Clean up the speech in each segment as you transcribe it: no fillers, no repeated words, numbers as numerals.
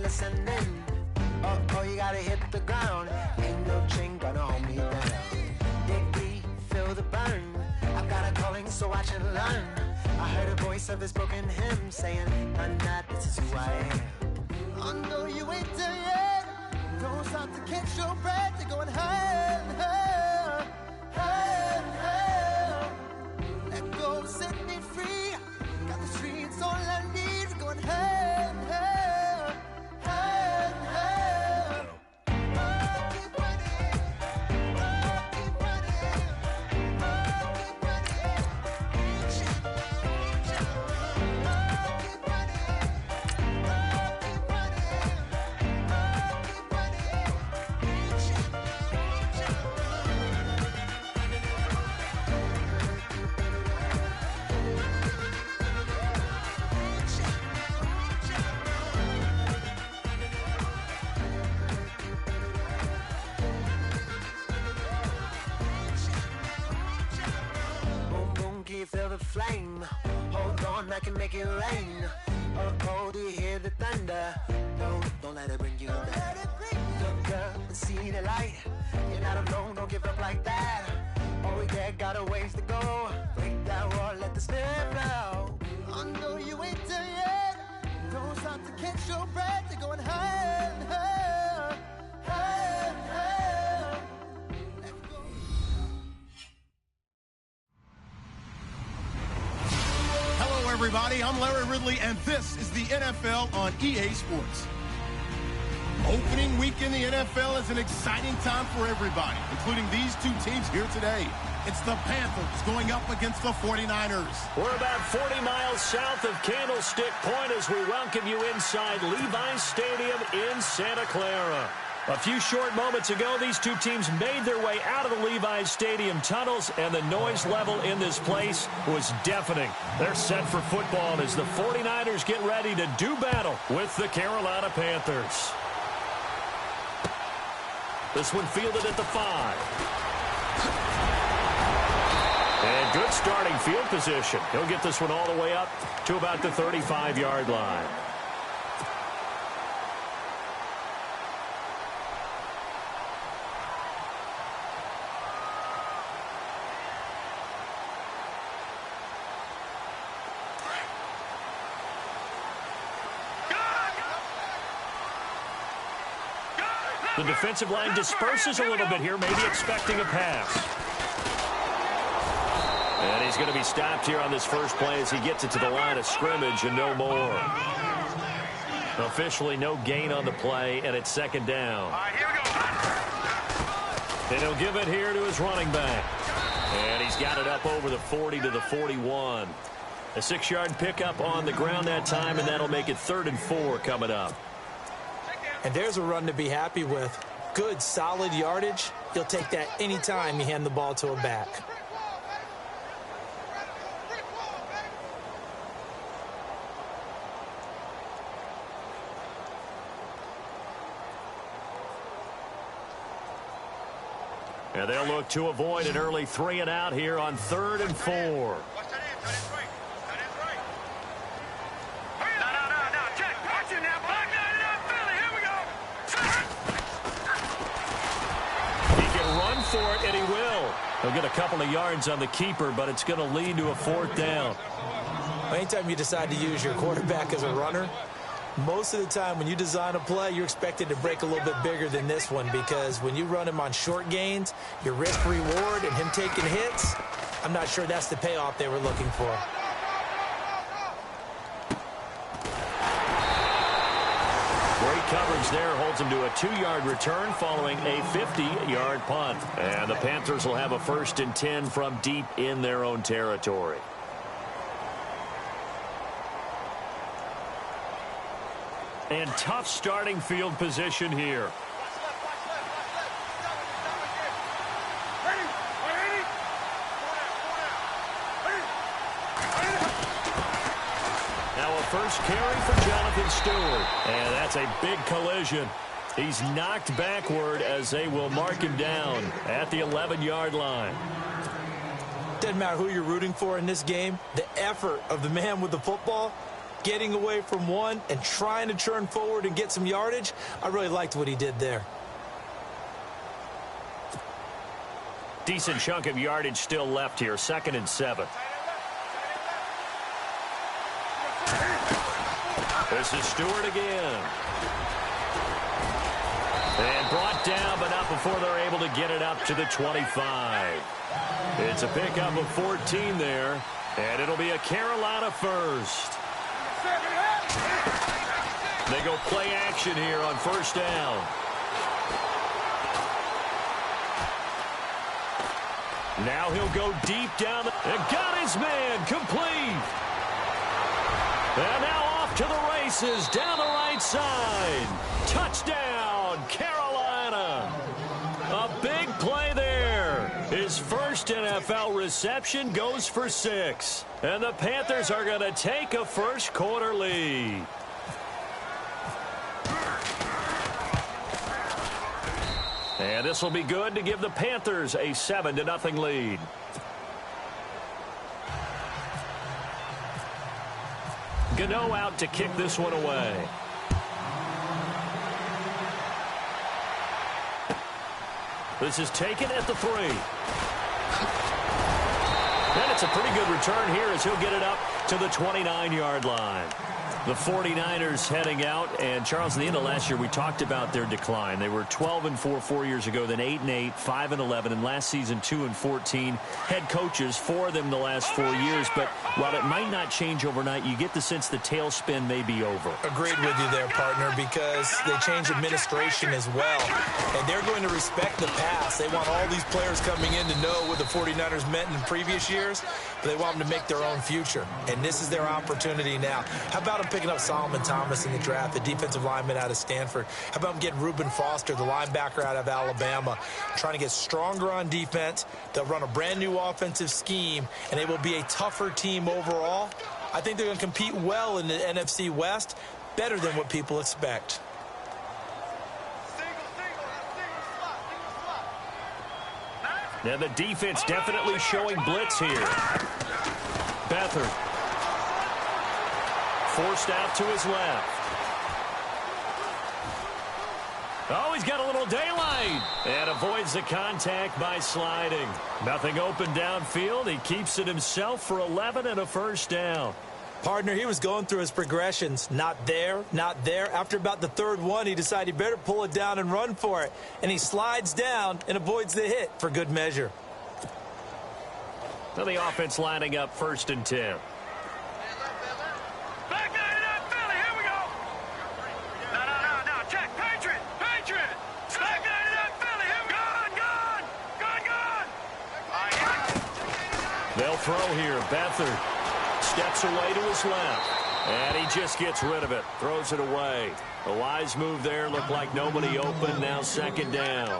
listening. Oh, you gotta hit the ground. Ain't no chain gonna hold me down. Dig deep, feel the burn. I've got a calling, so watch and learn. I heard a voice of this broken hymn saying, "I'm not, this is who I am." I know you ain't there yet. Don't stop to catch your breath. You're going higher and higher, higher and higher. Let go, set me free. Got the streets, all I need. We're going higher and higher, higher and higher. Oh, keep running. Oh, keep running. Oh, keep running. Reach out, reach out. Oh, keep running. Oh, keep running. Oh, keep running. Reach out, reach out. Boom, boom, can you feel the flame? Hold on, I can make it rain. Oh, do you hear the thunder? Don't let it bring you down. Look up and see the light. You're not alone, don't give up like that. Oh, yeah, got a ways to go. Break that wall, let the spirit flow. I know you ain't there yet. Don't stop to catch your breath. You're going higher and higher, higher and higher. Let's go. Hello, everybody. I'm Larry Ridley, and this is the NFL on EA Sports. Opening week in the NFL is an exciting time for everybody, including these two teams here today. It's the Panthers going up against the 49ers. We're about 40 miles south of Candlestick Point as we welcome you inside Levi's Stadium in Santa Clara. A few short moments ago, these two teams made their way out of the Levi's Stadium tunnels, and the noise level in this place was deafening. They're set for football as the 49ers get ready to do battle with the Carolina Panthers. This one fielded at the 5. And good starting field position. He'll get this one all the way up to about the 35-yard line. The defensive line disperses a little bit here, maybe expecting a pass. And he's going to be stopped here on this first play as he gets it to the line of scrimmage and no more. Officially no gain on the play, and it's second down. All right, here we go. And he'll give it here to his running back. And he's got it up over the 40 to the 41. A 6-yard pickup on the ground that time, and that'll make it 3rd and 4 coming up. And there's a run to be happy with. Good, solid yardage. You'll take that anytime you hand the ball to a back. And they'll look to avoid an early 3 and out here on 3rd and 4. For it, and he will. He'll get a couple of yards on the keeper, but it's going to lead to a 4th down. Anytime you decide to use your quarterback as a runner, most of the time when you design a play, you're expected to break a little bit bigger than this one, because when you run him on short gains, your risk-reward and him taking hits, I'm not sure that's the payoff they were looking for. Great coverage there, holds him to a 2-yard return following a 50-yard punt. And the Panthers will have a 1st and 10 from deep in their own territory. And tough starting field position here. First carry for Jonathan Stewart. And that's a big collision. He's knocked backward as they will mark him down at the 11-yard line. Doesn't matter who you're rooting for in this game. The effort of the man with the football getting away from one and trying to turn forward and get some yardage. I really liked what he did there. Decent chunk of yardage still left here. 2nd and 7. This is Stewart again. And brought down, but not before they're able to get it up to the 25. It's a pickup of 14 there, and it'll be a Carolina first. They go play action here on 1st down. Now he'll go deep down and got his man complete. And now off to the races down the right side. Touchdown, Carolina. A big play there. His first NFL reception goes for 6. And the Panthers are going to take a first quarter lead. And this will be good to give the Panthers a 7-0 lead. Gano out to kick this one away. This is taken at the 3. And it's a pretty good return here as he'll get it up to the 29-yard line. The 49ers heading out, and Charles, at the end of last year, we talked about their decline. They were 12-4 4 years ago, then 8-8, 5-11, and last season 2-14. Head coaches, 4 of them the last 4 years, but while it might not change overnight, you get the sense the tailspin may be over. Agreed with you there, partner, because they changed administration as well, and they're going to respect the pass. They want all these players coming in to know what the 49ers meant in previous years, but they want them to make their own future, and this is their opportunity now. How about them picking up Solomon Thomas in the draft, the defensive lineman out of Stanford? How about them getting Reuben Foster, the linebacker out of Alabama, trying to get stronger on defense? They'll run a brand-new offensive scheme, and they will be a tougher team overall. I think they're going to compete well in the NFC West, better than what people expect. Now the defense definitely showing blitz here. Beathard forced out to his left. Oh, he's got a little daylight and avoids the contact by sliding. Nothing open downfield. He keeps it himself for 11 and a first down. Partner, he was going through his progressions. Not there, not there. After about the 3rd one, he decided he better pull it down and run for it. And he slides down and avoids the hit for good measure. Now the offense lining up 1st and 10. They'll throw here. Beathard steps away to his left. And he just gets rid of it. Throws it away. A wise move there. Looked like nobody open. Now 2nd down.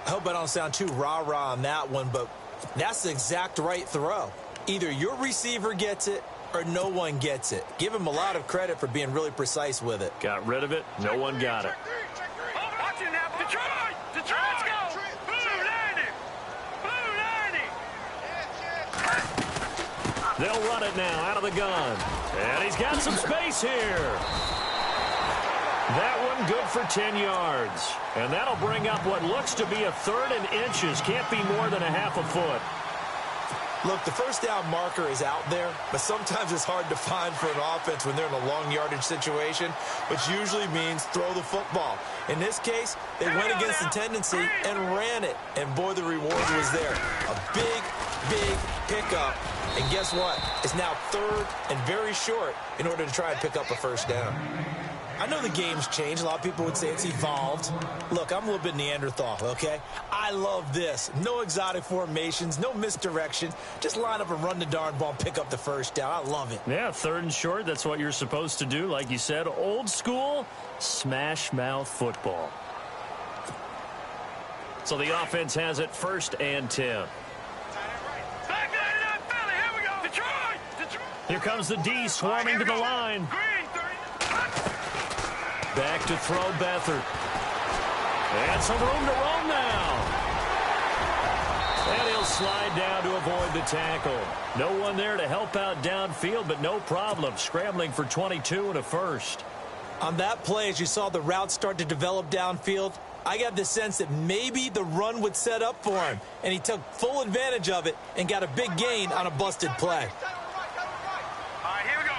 I hope I don't sound too rah-rah on that one, but that's the exact right throw. Either your receiver gets it or no one gets it. Give him a lot of credit for being really precise with it. Got rid of it. No one got it. Watch it now. Detroit! Detroit's go! Blue 90! Blue 90! They'll run it now out of the gun. And he's got some space here. That one good for 10 yards. And that'll bring up what looks to be a 3rd and inches. Can't be more than a half a foot. Look, the first down marker is out there, but sometimes it's hard to find for an offense when they're in a long yardage situation, which usually means throw the football. In this case, they went against the tendency and ran it. And boy, the reward was there. A big, big pickup. And guess what? It's now 3rd and very short in order to try and pick up a first down. I know the game's changed. A lot of people would say it's evolved. Look, I'm a little bit Neanderthal, okay? I love this. No exotic formations, no misdirection. Just line up and run the darn ball and pick up the first down. I love it. Yeah, 3rd and short. That's what you're supposed to do. Like you said, old school smash mouth football. So the offense has it 1st and 10. Here comes the D swarming to the line. Back to throw Beathard. And some room to roam now. And he'll he'll slide down to avoid the tackle. No one there to help out downfield, but no problem. Scrambling for 22 and a first. On that play, as you saw the route start to develop downfield, I got the sense that maybe the run would set up for him, and he took full advantage of it and got a big gain on a busted play. All right, here we go.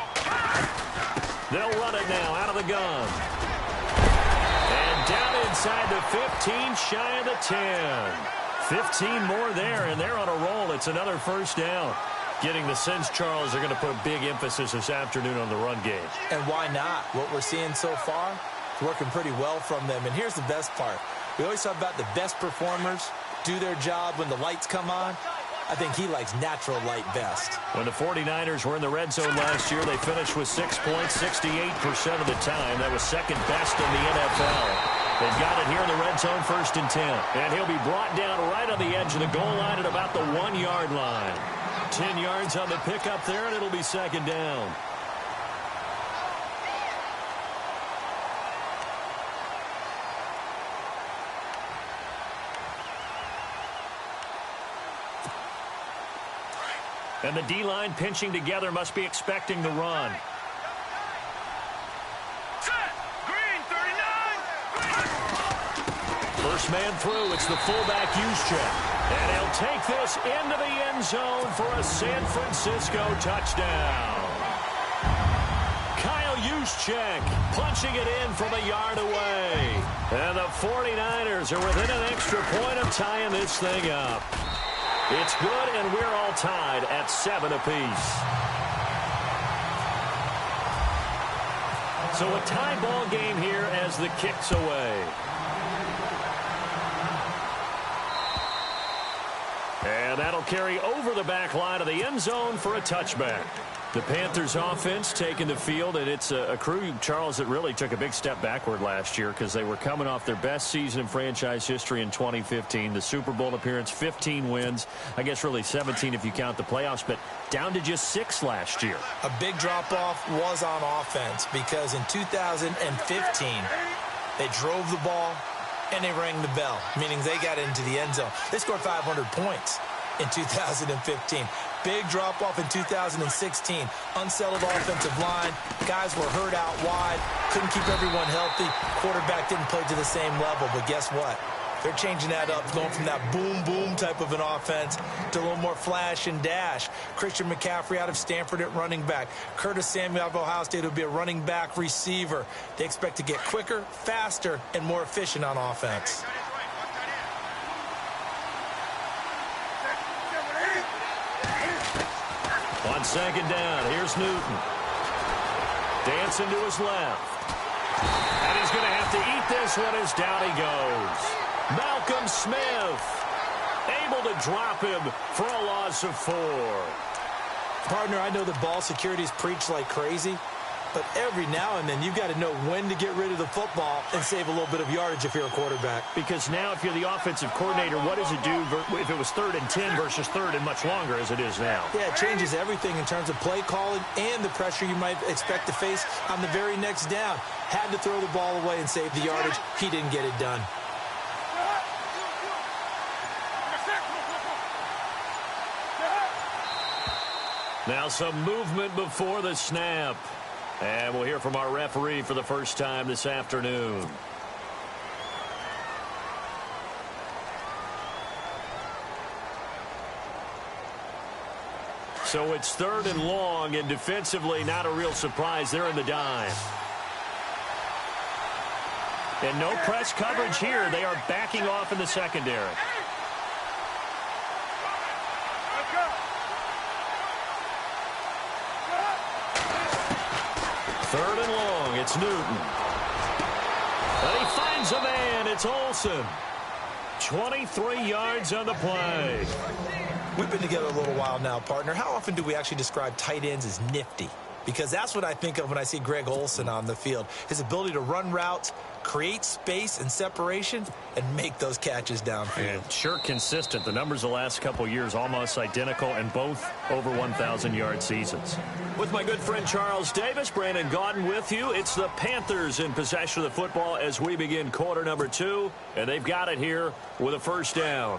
They'll run it now out of the gun. And down inside the 15, shy of the 10. 15 more there, and they're on a roll. It's another first down. Getting the sense, Charles, they're going to put a big emphasis this afternoon on the run game. And why not? What we're seeing so far is working pretty well from them. And here's the best part. We always talk about the best performers do their job when the lights come on. I think he likes natural light best. When the 49ers were in the red zone last year, they finished with 6 points 68% of the time. That was second best in the NFL. They've got it here in the red zone, 1st and 10. And he'll be brought down right on the edge of the goal line at about the 1-yard line. 10 yards on the pickup there, and it'll be 2nd down. And the D-line pinching together must be expecting the run. Set. Green, 39. First man through, it's the fullback Juszczyk. And he'll take this into the end zone for a San Francisco touchdown. Kyle Juszczyk punching it in from a yard away. And the 49ers are within an extra point of tying this thing up. It's good, and we're all tied at 7 apiece. So a tie ball game here as the kick's away. And that'll carry over the back line of the end zone for a touchback. The Panthers offense taking the field, and it's a crew, Charles, that really took a big step backward last year because they were coming off their best season in franchise history in 2015. The Super Bowl appearance, 15 wins. I guess really 17 if you count the playoffs, but down to just 6 last year. A big drop-off was on offense because in 2015, they drove the ball and they rang the bell, meaning they got into the end zone. They scored 500 points in 2015. Big drop-off in 2016. Unsettled offensive line. Guys were hurt out wide. Couldn't keep everyone healthy. Quarterback didn't play to the same level. But guess what? They're changing that up, going from that boom-boom type of an offense to a little more flash and dash. Christian McCaffrey out of Stanford at running back. Curtis Samuel out of Ohio State will be a running back receiver. They expect to get quicker, faster, and more efficient on offense. On 2nd down, here's Newton. Dancing to his left. And he's going to have to eat this one as down he goes. Malcolm Smith able to drop him for a loss of 4. Partner, I know the ball security is preached like crazy, but every now and then you've got to know when to get rid of the football and save a little bit of yardage if you're a quarterback. Because now if you're the offensive coordinator, what does it do if it was 3rd and 10 versus 3rd and much longer as it is now? Yeah, it changes everything in terms of play calling and the pressure you might expect to face on the very next down. Had to throw the ball away and save the yardage. He didn't get it done. Now some movement before the snap. And we'll hear from our referee for the first time this afternoon. So it's 3rd and long, and defensively not a real surprise. They're in the dime. And no press coverage here. They are backing off in the secondary. Third and long, it's Newton. And he finds a man, it's Olsen. 23 yards on the play. We've been together a little while now, partner. How often do we actually describe tight ends as nifty? Because that's what I think of when I see Greg Olsen on the field. His ability to run routes, create space and separation, and make those catches downfield. And sure consistent. The numbers the last couple years almost identical, and both over 1,000-yard seasons. With my good friend Charles Davis, Brandon Gaudin with you. It's the Panthers in possession of the football as we begin quarter number 2, and they've got it here with a first down.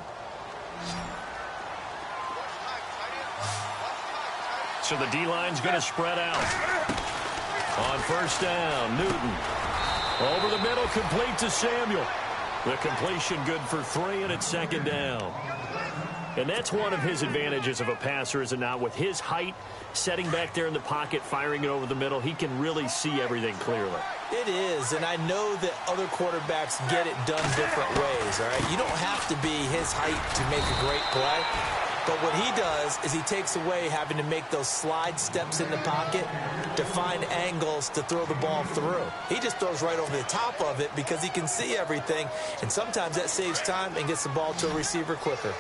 So the D-line's going to spread out. On first down, Newton. Over the middle, complete to Samuel. The completion good for 3, and it's second down. And that's one of his advantages of a passer, is it not? With his height, setting back there in the pocket, firing it over the middle, he can really see everything clearly. It is, and I know that other quarterbacks get it done different ways, all right? You don't have to be his height to make a great play. But what he does is he takes away having to make those slide steps in the pocket to find angles to throw the ball through. He just throws right over the top of it because he can see everything, and sometimes that saves time and gets the ball to a receiver quicker.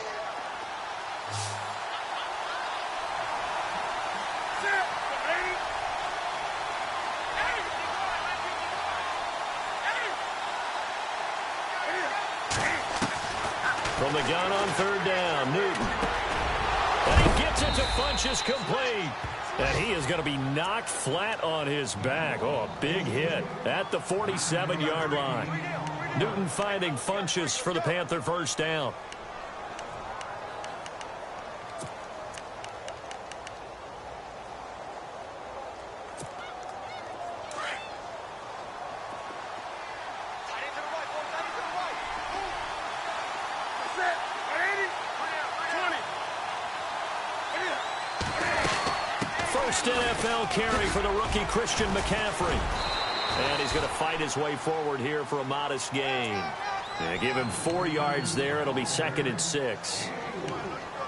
From the gun on third down, Newton. And he gets it to Funchess, complete. And he is going to be knocked flat on his back. Oh, a big hit at the 47-yard line. Newton finding Funchess for the Panther first down. First NFL carry for the rookie Christian McCaffrey. And he's going to fight his way forward here for a modest gain. They give him 4 yards there. It'll be second and 6.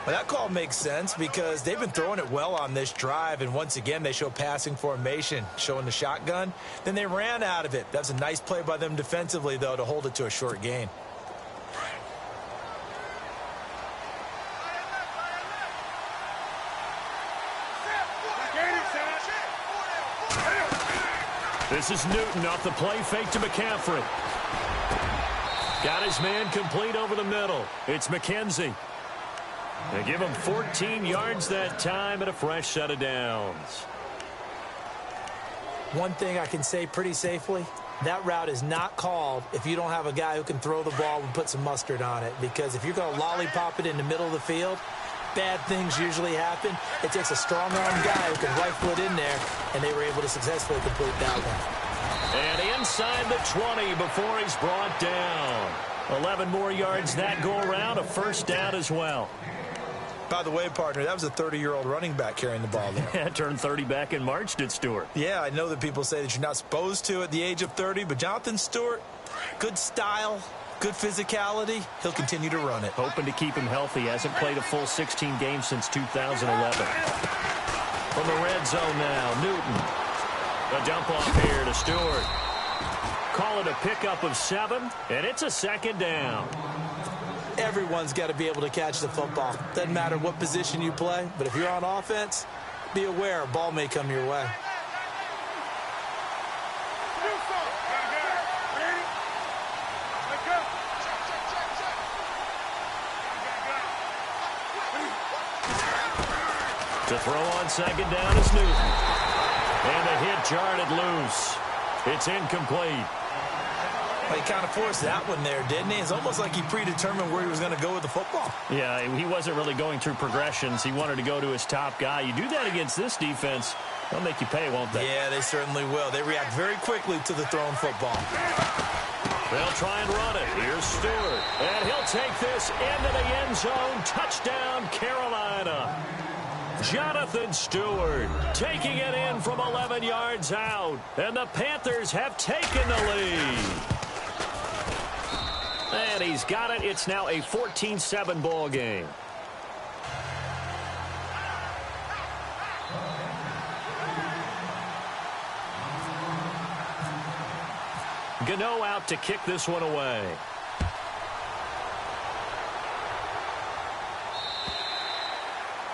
Well, that call makes sense because they've been throwing it well on this drive, and once again they show passing formation, showing the shotgun. Then they ran out of it. That's a nice play by them defensively, though, to hold it to a short gain. This is Newton off the play fake to McCaffrey. Got his man complete over the middle. It's McKenzie. They give him 14 yards that time and a fresh set of downs. One thing I can say pretty safely, that route is not called if you don't have a guy who can throw the ball and put some mustard on it. Because if you're going to lollipop it in the middle of the field, bad things usually happen. It takes a strong-arm guy who can rifle it in there, and they were able to successfully complete that one. And inside the 20 before he's brought down. 11 more yards that go around, a first down as well. By the way, partner, that was a 30-year-old running back carrying the ball there. Turned 30 back in March, did Stewart. Yeah, I know that people say that you're not supposed to at the age of 30, but Jonathan Stewart, good style, good physicality. He'll continue to run it. Hoping to keep him healthy. Hasn't played a full 16 games since 2011. From the red zone now, Newton. A dump off here to Stewart. Call it a pickup of 7, and it's a second down. Everyone's got to be able to catch the football. Doesn't matter what position you play, but if you're on offense, be aware a ball may come your way. To throw on second down is Newton. And the hit jarred it loose. It's incomplete. Well, he kind of forced that one there, didn't he? It's almost like he predetermined where he was going to go with the football. Yeah, he wasn't really going through progressions. He wanted to go to his top guy. You do that against this defense, they'll make you pay, won't they? Yeah, they certainly will. They react very quickly to the thrown football. They'll try and run it. Here's Stewart. And he'll take this into the end zone. Touchdown, Carolina. Jonathan Stewart taking it in from 11 yards out. And the Panthers have taken the lead. And he's got it. It's now a 14-7 ball game. Gano out to kick this one away.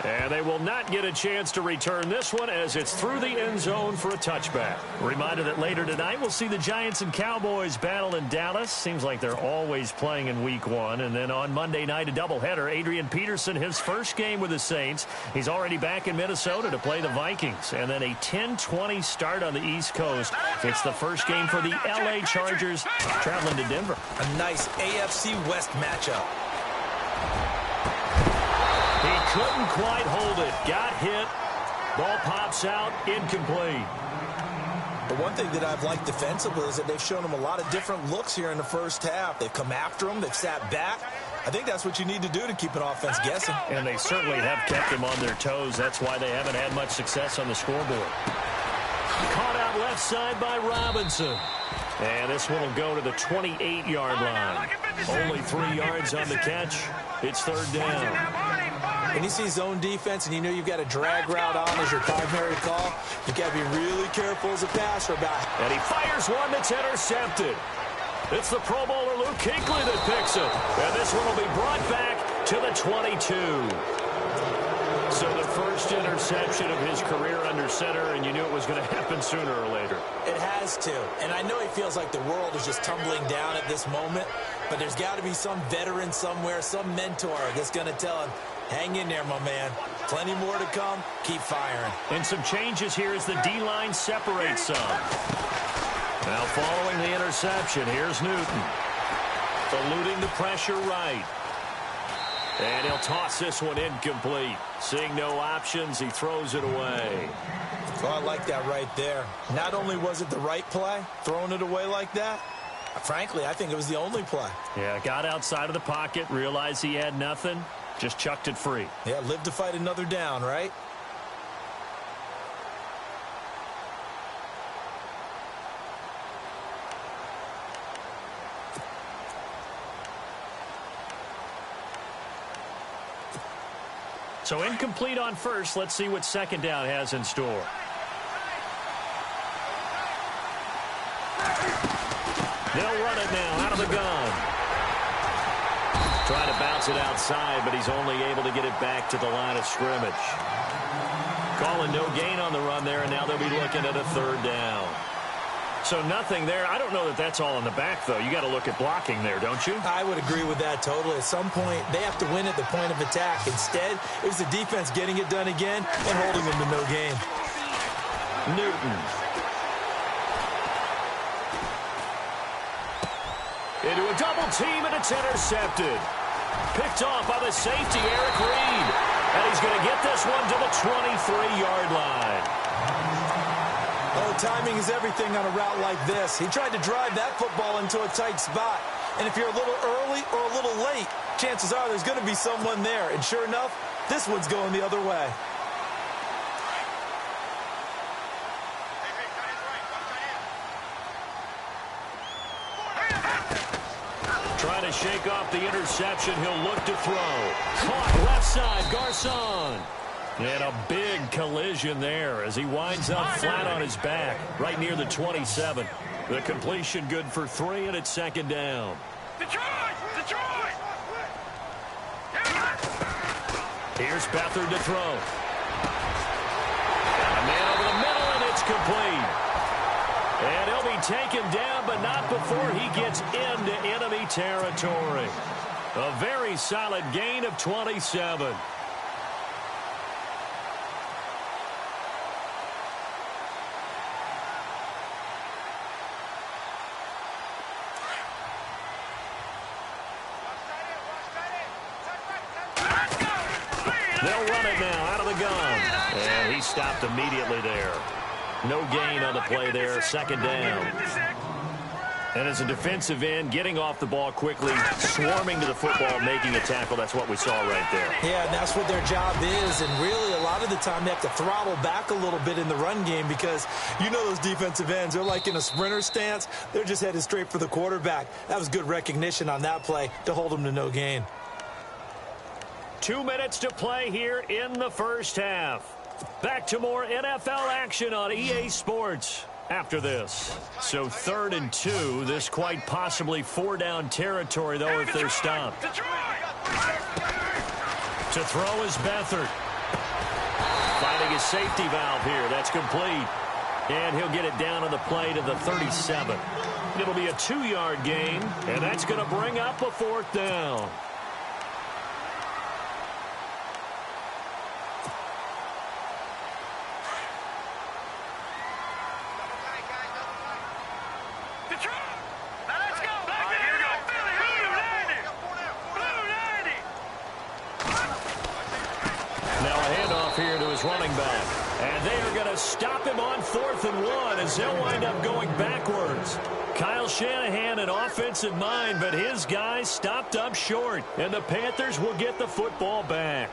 And they will not get a chance to return this one as it's through the end zone for a touchback. Reminder that later tonight we'll see the Giants and Cowboys battle in Dallas. Seems like they're always playing in week 1. And then on Monday night, a doubleheader. Adrian Peterson, his first game with the Saints. He's already back in Minnesota to play the Vikings. And then a 10-20 start on the East Coast. It's the first game for the L.A. Chargers traveling to Denver. A nice AFC West matchup. He couldn't quite hold it. Got hit. Ball pops out, incomplete. The one thing that I've liked defensively is that they've shown him a lot of different looks here in the first half. They've come after him. They've sat back. I think that's what you need to do to keep an offense guessing. And they certainly have kept them on their toes. That's why they haven't had much success on the scoreboard. Caught out left side by Robinson. And this one will go to the 28-yard line. Only 3 yards on the catch. It's third down. When you see zone defense and you know you've got a drag route on as your primary call, you've got to be really careful as a passer about it. And he fires one that's intercepted. It's the Pro Bowler Luke Kuechly that picks it. And this one will be brought back to the 22. So the first interception of his career under center, and you knew it was going to happen sooner or later. It has to. And I know he feels like the world is just tumbling down at this moment, but there's got to be some veteran somewhere, some mentor that's going to tell him, hang in there, my man. Plenty more to come. Keep firing. And some changes here as the D-line separates some. Now following the interception, here's Newton. Eluding the pressure right. And he'll toss this one incomplete. Seeing no options, he throws it away. Oh, I like that right there. Not only was it the right play, throwing it away like that, frankly, I think it was the only play. Yeah, got outside of the pocket, realized he had nothing, just chucked it free. Yeah, live to fight another down, right? So incomplete on first. Let's see what second down has in store. They'll run it now out of the gun. Trying to bounce it outside, but he's only able to get it back to the line of scrimmage. Calling no gain on the run there, and now they'll be looking at a third down. So nothing there. I don't know that that's all in the back, though. You got to look at blocking there, don't you? I would agree with that totally. At some point, they have to win at the point of attack. Instead, it was the defense getting it done again and holding them to no gain. Newton. Into a double team, and it's intercepted. Picked off by the safety, Eric Reed. And he's going to get this one to the 23-yard line. Oh, timing is everything on a route like this. He tried to drive that football into a tight spot. And if you're a little early or a little late, chances are there's going to be someone there. And sure enough, this one's going the other way. Trying to shake off the interception. He'll look to throw. Caught left side, Garcon. And a big collision there as he winds up flat on his back right near the 27. The completion good for 3, and it's second down. Detroit! Detroit! Here's Beathard to throw. And a man over the middle, and it's complete. And he'll be taken down, but not before he gets into enemy territory. A very solid gain of 27. They'll run it now out of the gun. And he stopped immediately there. No gain on the play there. Second down. And as a defensive end, getting off the ball quickly, swarming to the football, making a tackle. That's what we saw right there. Yeah, and that's what their job is. And really, a lot of the time, they have to throttle back a little bit in the run game because you know those defensive ends, they're like in a sprinter stance. They're just headed straight for the quarterback. That was good recognition on that play to hold them to no gain. 2 minutes to play here in the first half. Back to more NFL action on EA Sports after this. So 3rd and 2. This quite possibly 4-down territory, though, if they're stopped. To throw is Beathard. Finding his safety valve here. That's complete. And he'll get it down on the play to the 37. It'll be a 2-yard gain, and that's going to bring up a 4th down. Running back. And they are going to stop him on 4th and 1 as they'll wind up going backwards. Kyle Shanahan an offensive mind, but his guys stopped up short. And the Panthers will get the football back.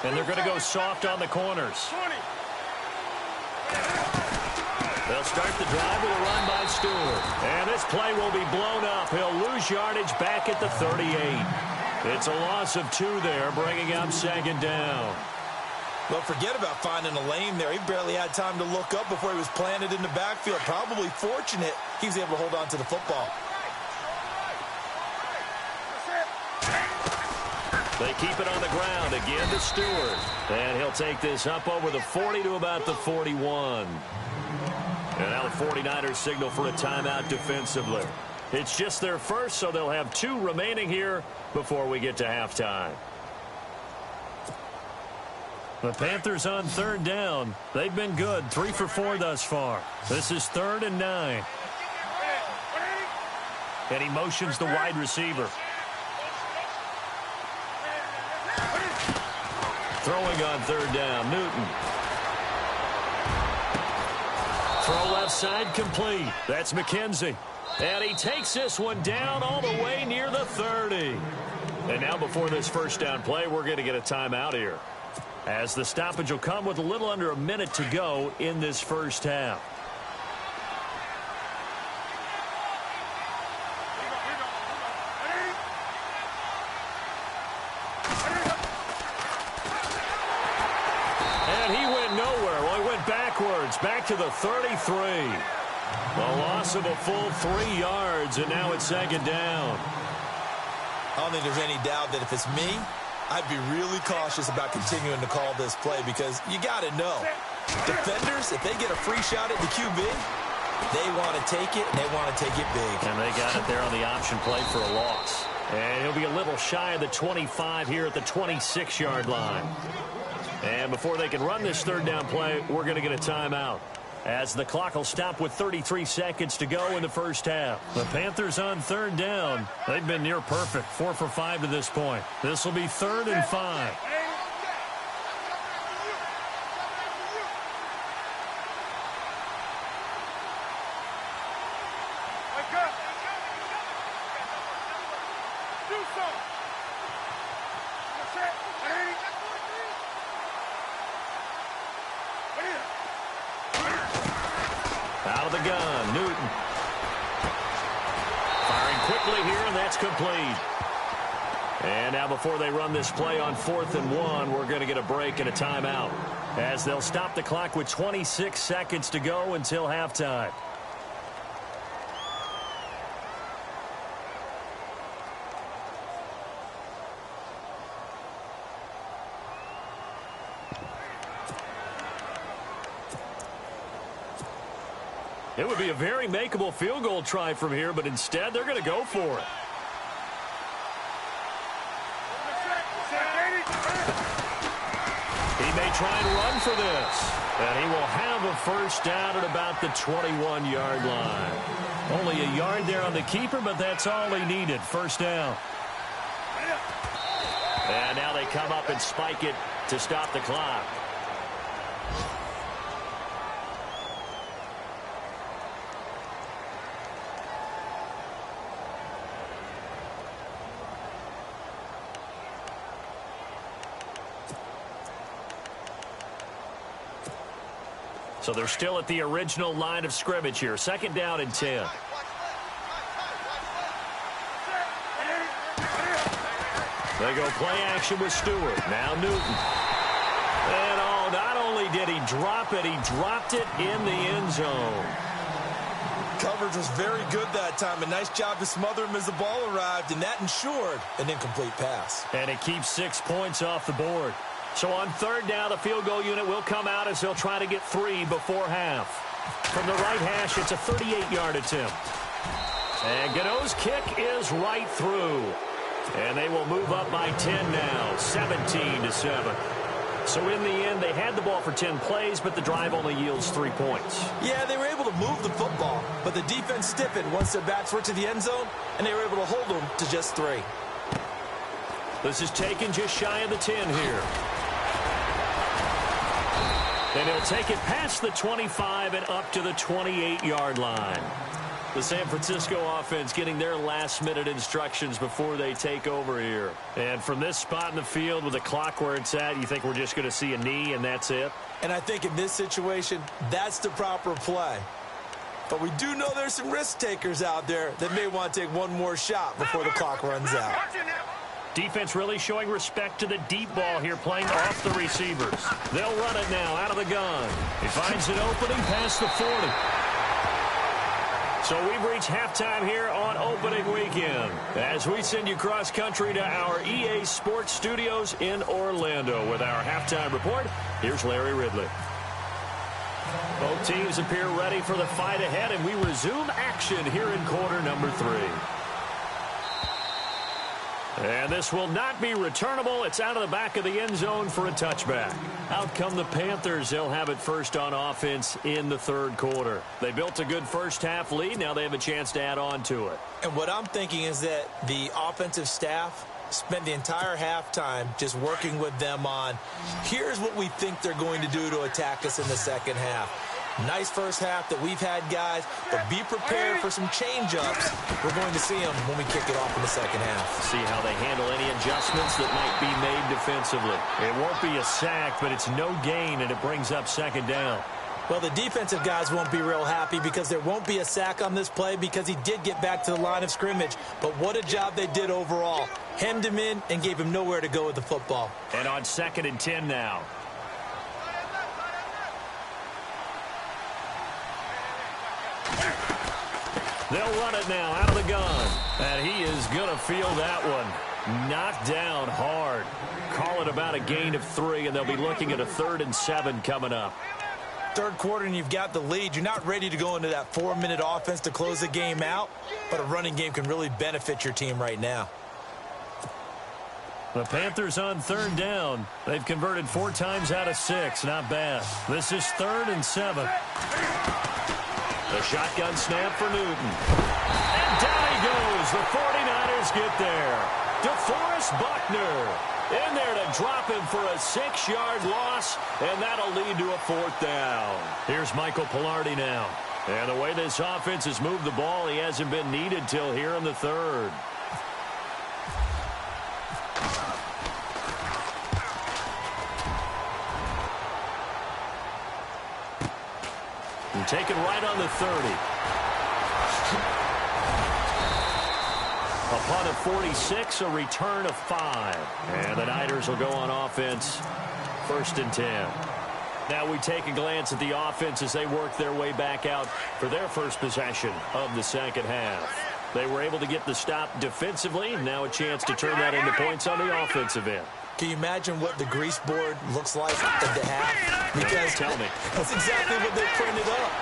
And they're going to go soft on the corners. They'll start the drive with a run by Stewart. And this play will be blown up. He'll lose yardage back at the 38. It's a loss of 2 there, bringing up 2nd down. Well, forget about finding a lane there. He barely had time to look up before he was planted in the backfield. Probably fortunate he was able to hold on to the football. They keep it on the ground again to Stewart. And he'll take this up over the 40 to about the 41. And now the 49ers signal for a timeout defensively. It's just their first, so they'll have 2 remaining here before we get to halftime. The Panthers on 3rd down. They've been good, 3 for 4 thus far. This is 3rd and 9. And he motions the wide receiver. Throwing on 3rd down, Newton. Throw left side complete. That's McKenzie. And he takes this one down all the way near the 30. And now before this first down play, we're going to get a timeout here, as the stoppage will come with a little under a minute to go in this first half. And he went nowhere. Well, he went backwards, back to the 33. A loss of a full 3 yards, and now it's 2nd down. I don't think there's any doubt that if it's me, I'd be really cautious about continuing to call this play, because you got to know, defenders, if they get a free shot at the QB, they want to take it, and they want to take it big. And they got it there on the option play for a loss. And he'll be a little shy of the 25 here at the 26-yard line. And before they can run this 3rd down play, we're going to get a timeout, as the clock will stop with 33 seconds to go in the first half. The Panthers on 3rd down. They've been near perfect, 4 for 5 to this point. This will be 3rd and 5. Out of the gun, Newton. Firing quickly here, and that's complete. And now before they run this play on 4th and 1, we're going to get a break and a timeout, as they'll stop the clock with 26 seconds to go until halftime. It would be a very makeable field goal try from here, but instead they're going to go for it. He may try and run for this, and he will have a first down at about the 21-yard line. Only a yard there on the keeper, but that's all he needed. First down. And now they come up and spike it to stop the clock. So they're still at the original line of scrimmage here. 2nd down and 10. They go play action with Stewart. Now Newton. And oh, not only did he drop it, he dropped it in the end zone. Coverage was very good that time. A nice job to smother him as the ball arrived, and that ensured an incomplete pass. And it keeps 6 points off the board. So on 3rd down, the field goal unit will come out as they'll try to get 3 before half. From the right hash, it's a 38-yard attempt. And Gano's kick is right through. And they will move up by 10 now, 17-7. So in the end, they had the ball for 10 plays, but the drive only yields 3 points. Yeah, they were able to move the football, but the defense stiffened once their backs were to the end zone, and they were able to hold them to just 3. This is taken just shy of the 10 here. And he'll take it past the 25 and up to the 28-yard line. The San Francisco offense getting their last-minute instructions before they take over here. And from this spot in the field with the clock where it's at, you think we're just going to see a knee and that's it? And I think in this situation, that's the proper play. But we do know there's some risk takers out there that may want to take one more shot before the clock runs out. Defense really showing respect to the deep ball here, playing off the receivers. They'll run it now out of the gun. He finds an opening past the 40. So we've reached halftime here on opening weekend as we send you cross-country to our EA Sports Studios in Orlando with our halftime report. Here's Larry Ridley. Both teams appear ready for the fight ahead, and we resume action here in quarter number 3. And this will not be returnable. It's out of the back of the end zone for a touchback. Out come the Panthers. They'll have it first on offense in the third quarter. They built a good first-half lead. Now they have a chance to add on to it. And what I'm thinking is that the offensive staff spent the entire halftime just working with them on, here's what we think they're going to do to attack us in the second half. Nice first half that we've had, guys, but be prepared for some change-ups. We're going to see them when we kick it off in the second half. See how they handle any adjustments that might be made defensively. It won't be a sack, but it's no gain, and it brings up second down. Well, the defensive guys won't be real happy because there won't be a sack on this play because he did get back to the line of scrimmage. But what a job they did overall. Hemmed him in and gave him nowhere to go with the football. And on 2nd and 10 now. They'll run it now out of the gun. And he is going to feel that one. Knocked down hard. Call it about a gain of 3, and they'll be looking at a 3rd and 7 coming up. Third quarter and you've got the lead. You're not ready to go into that 4-minute offense to close the game out, but a running game can really benefit your team right now. The Panthers on 3rd down. They've converted 4 times out of 6. Not bad. This is 3rd and 7. The shotgun snap for Newton. And down he goes. The 49ers get there. DeForest Buckner in there to drop him for a 6-yard loss, and that'll lead to a 4th down. Here's Michael Pilardi now. And the way this offense has moved the ball, he hasn't been needed till here in the 3rd. And taken right on the 30. A punt of 46, a return of 5. And the Niners will go on offense, 1st and 10. Now we take a glance at the offense as they work their way back out for their first possession of the second half. They were able to get the stop defensively. Now a chance to turn that into points on the offensive end. Can you imagine what the grease board looks like at the half? Because tell me. That's exactly what they printed up.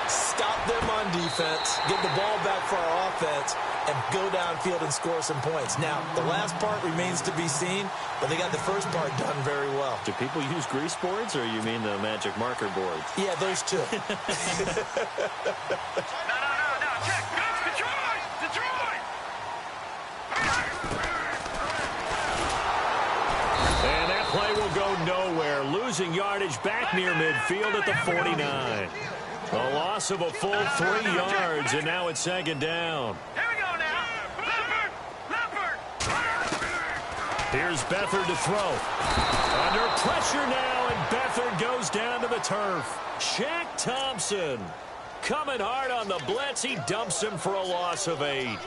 Stop them on defense, get the ball back for our offense, and go downfield and score some points. Now, the last part remains to be seen, but they got the first part done very well. Do people use grease boards, or you mean the magic marker boards? Yeah, those two. No. Check. Detroit! And that play will go nowhere. Losing yardage back near midfield at the 49. A loss of a full 3 yards, and now it's 2nd down. Here we go now. Leopard. Here's Beathard to throw. Under pressure now, and Beathard goes down to the turf. Shaq Thompson coming hard on the blitz. He dumps him for a loss of 8.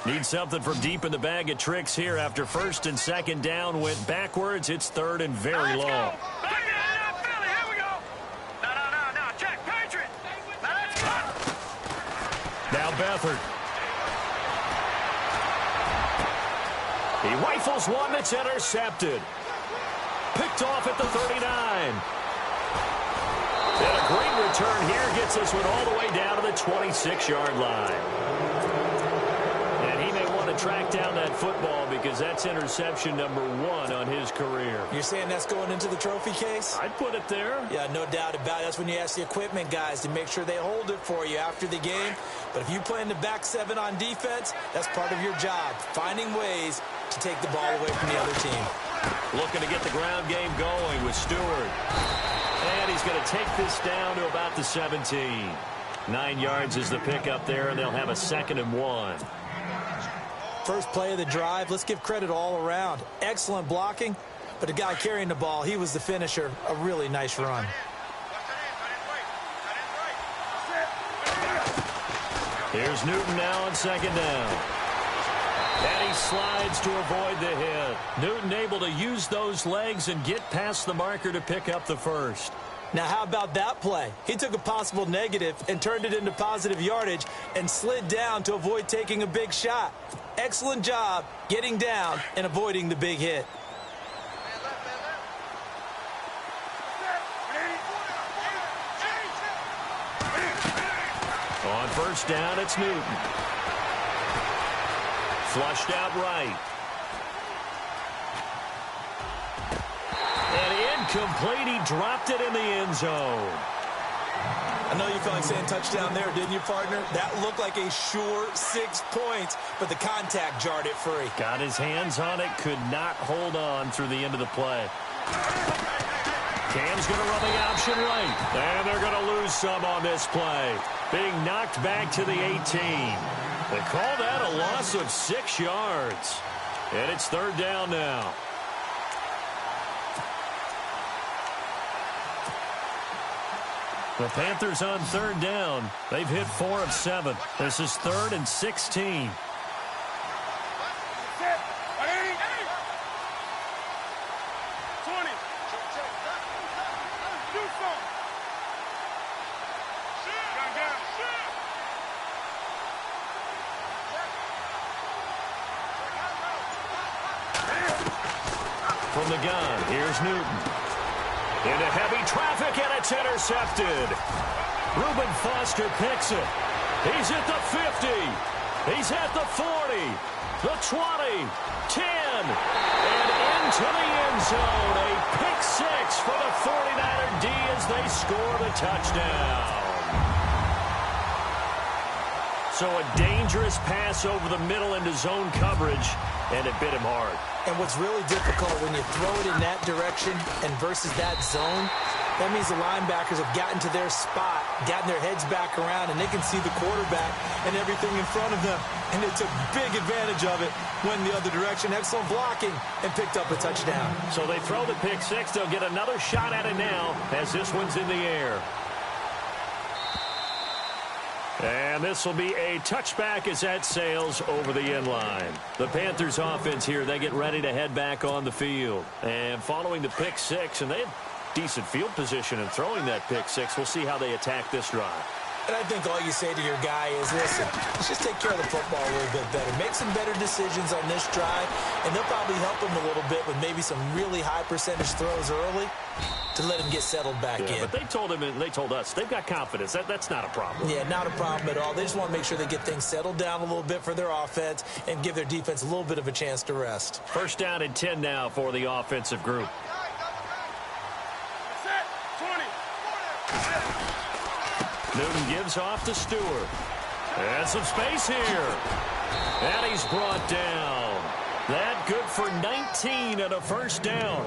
Need something from deep in the bag of tricks here after 1st and 2nd down went backwards. It's 3rd and very long. Back it up, Philly. Here we go. No. Check. Patriot. Let's go. Now Beathard. He rifles one that's intercepted. Picked off at the 39. And a great return here gets this one all the way down to the 26-yard line. to track down that football because that's interception number 1 on his career. You're saying that's going into the trophy case? I'd put it there. Yeah, no doubt about it. That's when you ask the equipment guys to make sure they hold it for you after the game. But if you play in the back 7 on defense, that's part of your job, finding ways to take the ball away from the other team. Looking to get the ground game going with Stewart. And he's going to take this down to about the 17. 9 yards is the pickup there, and they'll have a 2nd and 1. First play of the drive, let's give credit all around. Excellent blocking, but the guy carrying the ball, he was the finisher. A really nice run. Here's Newton now on 2nd down. And he slides to avoid the hit. Newton able to use those legs and get past the marker to pick up the first. Now, how about that play? He took a possible negative and turned it into positive yardage and slid down to avoid taking a big shot. Excellent job getting down and avoiding the big hit. On 1st down, it's Newton. Flushed out right. And incomplete. He dropped it in the end zone. I know you felt like saying touchdown there, didn't you, partner? That looked like a sure 6 points, but the contact jarred it free. Got his hands on it, could not hold on through the end of the play. Cam's going to run the option right. And they're going to lose some on this play. Being knocked back to the 18. They call that a loss of 6 yards. And it's 3rd down now. The Panthers on 3rd down. They've hit 4 of 7. This is 3rd and 16. From the gun, here's Newton. Into heavy traffic, and it's intercepted. Reuben Foster picks it. He's at the 50. He's at the 40. The 20. 10. And into the end zone. A pick 6 for the 49er D as they score the touchdown. So a dangerous pass over the middle into zone coverage, and it bit him hard. And what's really difficult when you throw it in that direction and versus that zone, that means the linebackers have gotten to their spot, gotten their heads back around, and they can see the quarterback and everything in front of them. And they took big advantage of it, went the other direction, excellent blocking, and picked up a touchdown. So they throw the pick 6. They'll get another shot at it now as this one's in the air. And this will be a touchback as that sails over the end line. The Panthers offense here, they get ready to head back on the field. And following the pick 6, and they have decent field position in throwing that pick 6. We'll see how they attack this drive. And I think all you say to your guy is, listen, let's just take care of the football a little bit better. Make some better decisions on this drive, and they'll probably help him a little bit with maybe some really high percentage throws early to let him get settled back in. But they told him and they told us they've got confidence. That's not a problem. Yeah, not a problem at all. They just want to make sure they get things settled down a little bit for their offense and give their defense a little bit of a chance to rest. 1st down and 10 now for the offensive group. Newton gives off to Stewart. And some space here. And he's brought down. That good for 19 and a 1st down.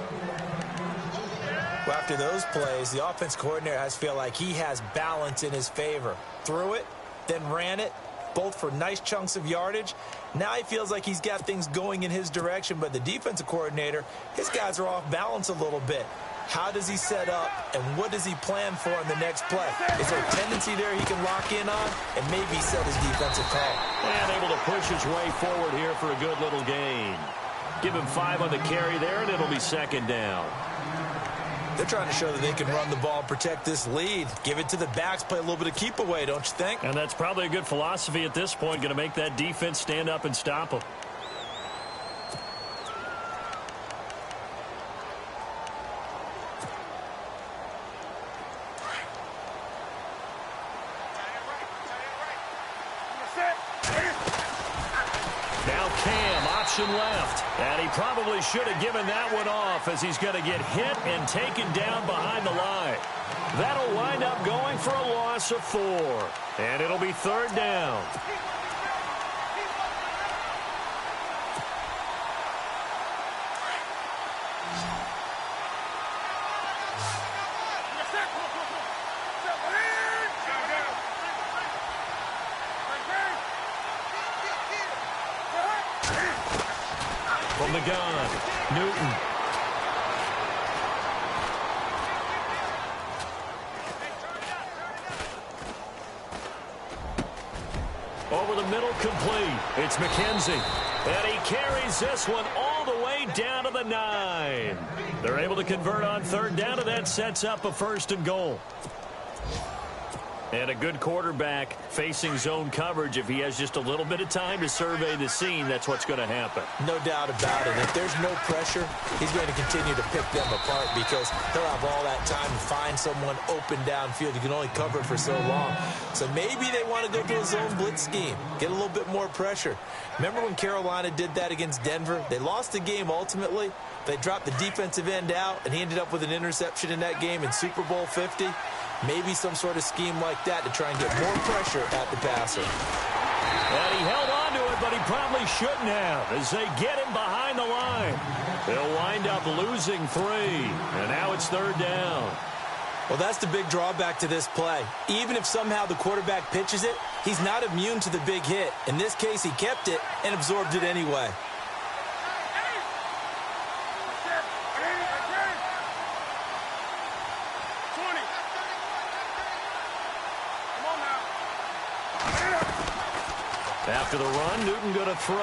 Well, after those plays, the offense coordinator has to feel like he has balance in his favor. Threw it, then ran it, both for nice chunks of yardage. Now he feels like he's got things going in his direction, but the defensive coordinator, his guys are off balance a little bit. How does he set up, and what does he plan for in the next play? Is there a tendency there he can lock in on and maybe set his defensive call? And able to push his way forward here for a good little gain. Give him 5 on the carry there, and it'll be 2nd down. They're trying to show that they can run the ball, protect this lead. Give it to the backs, play a little bit of keep away, don't you think? And that's probably a good philosophy at this point, going to make that defense stand up and stop them. Cam, option left. And he probably should have given that one off as he's going to get hit and taken down behind the line. That'll wind up going for a loss of 4. And it'll be 3rd down. From the gun, Newton. Over the middle, complete. It's McKenzie. And he carries this one all the way down to the 9. They're able to convert on 3rd down, and that sets up a 1st and goal. And a good quarterback facing zone coverage. If he has just a little bit of time to survey the scene, that's what's going to happen. No doubt about it. If there's no pressure, he's going to continue to pick them apart because he'll have all that time to find someone open downfield. You can only cover it for so long. So maybe they want to go to a zone blitz scheme, get a little bit more pressure. Remember when Carolina did that against Denver? They lost the game ultimately. They dropped the defensive end out, and he ended up with an interception in that game in Super Bowl 50. Maybe some sort of scheme like that to try and get more pressure at the passer. And he held on to it, but he probably shouldn't have as they get him behind the line. They'll wind up losing 3, and now it's 3rd down. Well, that's the big drawback to this play. Even if somehow the quarterback pitches it, he's not immune to the big hit. In this case, he kept it and absorbed it anyway. After the run, Newton going to throw.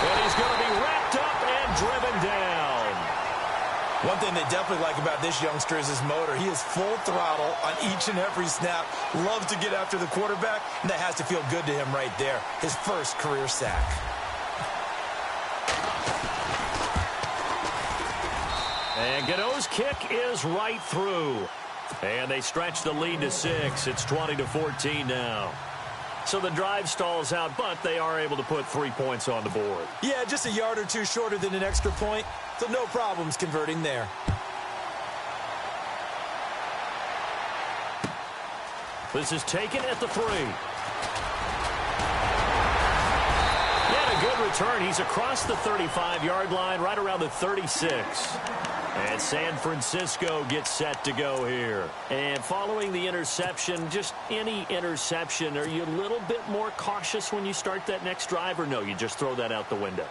And he's going to be wrapped up and driven down. One thing they definitely like about this youngster is his motor. He is full throttle on each and every snap. Loves to get after the quarterback, and that has to feel good to him right there. His first career sack. And Gano's kick is right through. And they stretch the lead to 6. It's 20-14 now. So the drive stalls out, but they are able to put 3 points on the board. Yeah, just a yard or two shorter than an extra point, so no problems converting there. This is taken at the 3. Yet a good return. He's across the 35-yard line, right around the 36. And San Francisco gets set to go here. And following the interception, just any interception, are you a little bit more cautious when you start that next drive, or no, you just throw that out the window?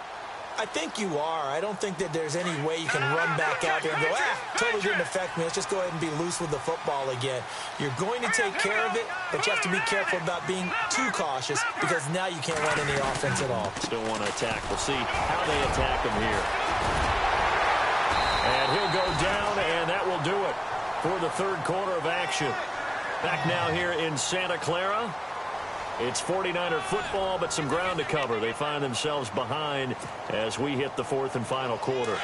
I think you are. I don't think that there's any way you can run back out there and go, totally didn't affect me. Let's just go ahead and be loose with the football again. You're going to take care of it, but you have to be careful about being too cautious because now you can't run any offense at all. Still want to attack. We'll see how they attack him here. And he'll go down, and that will do it for the 3rd quarter of action. Back now here in Santa Clara. It's 49er football, but some ground to cover. They find themselves behind as we hit the 4th and final quarter.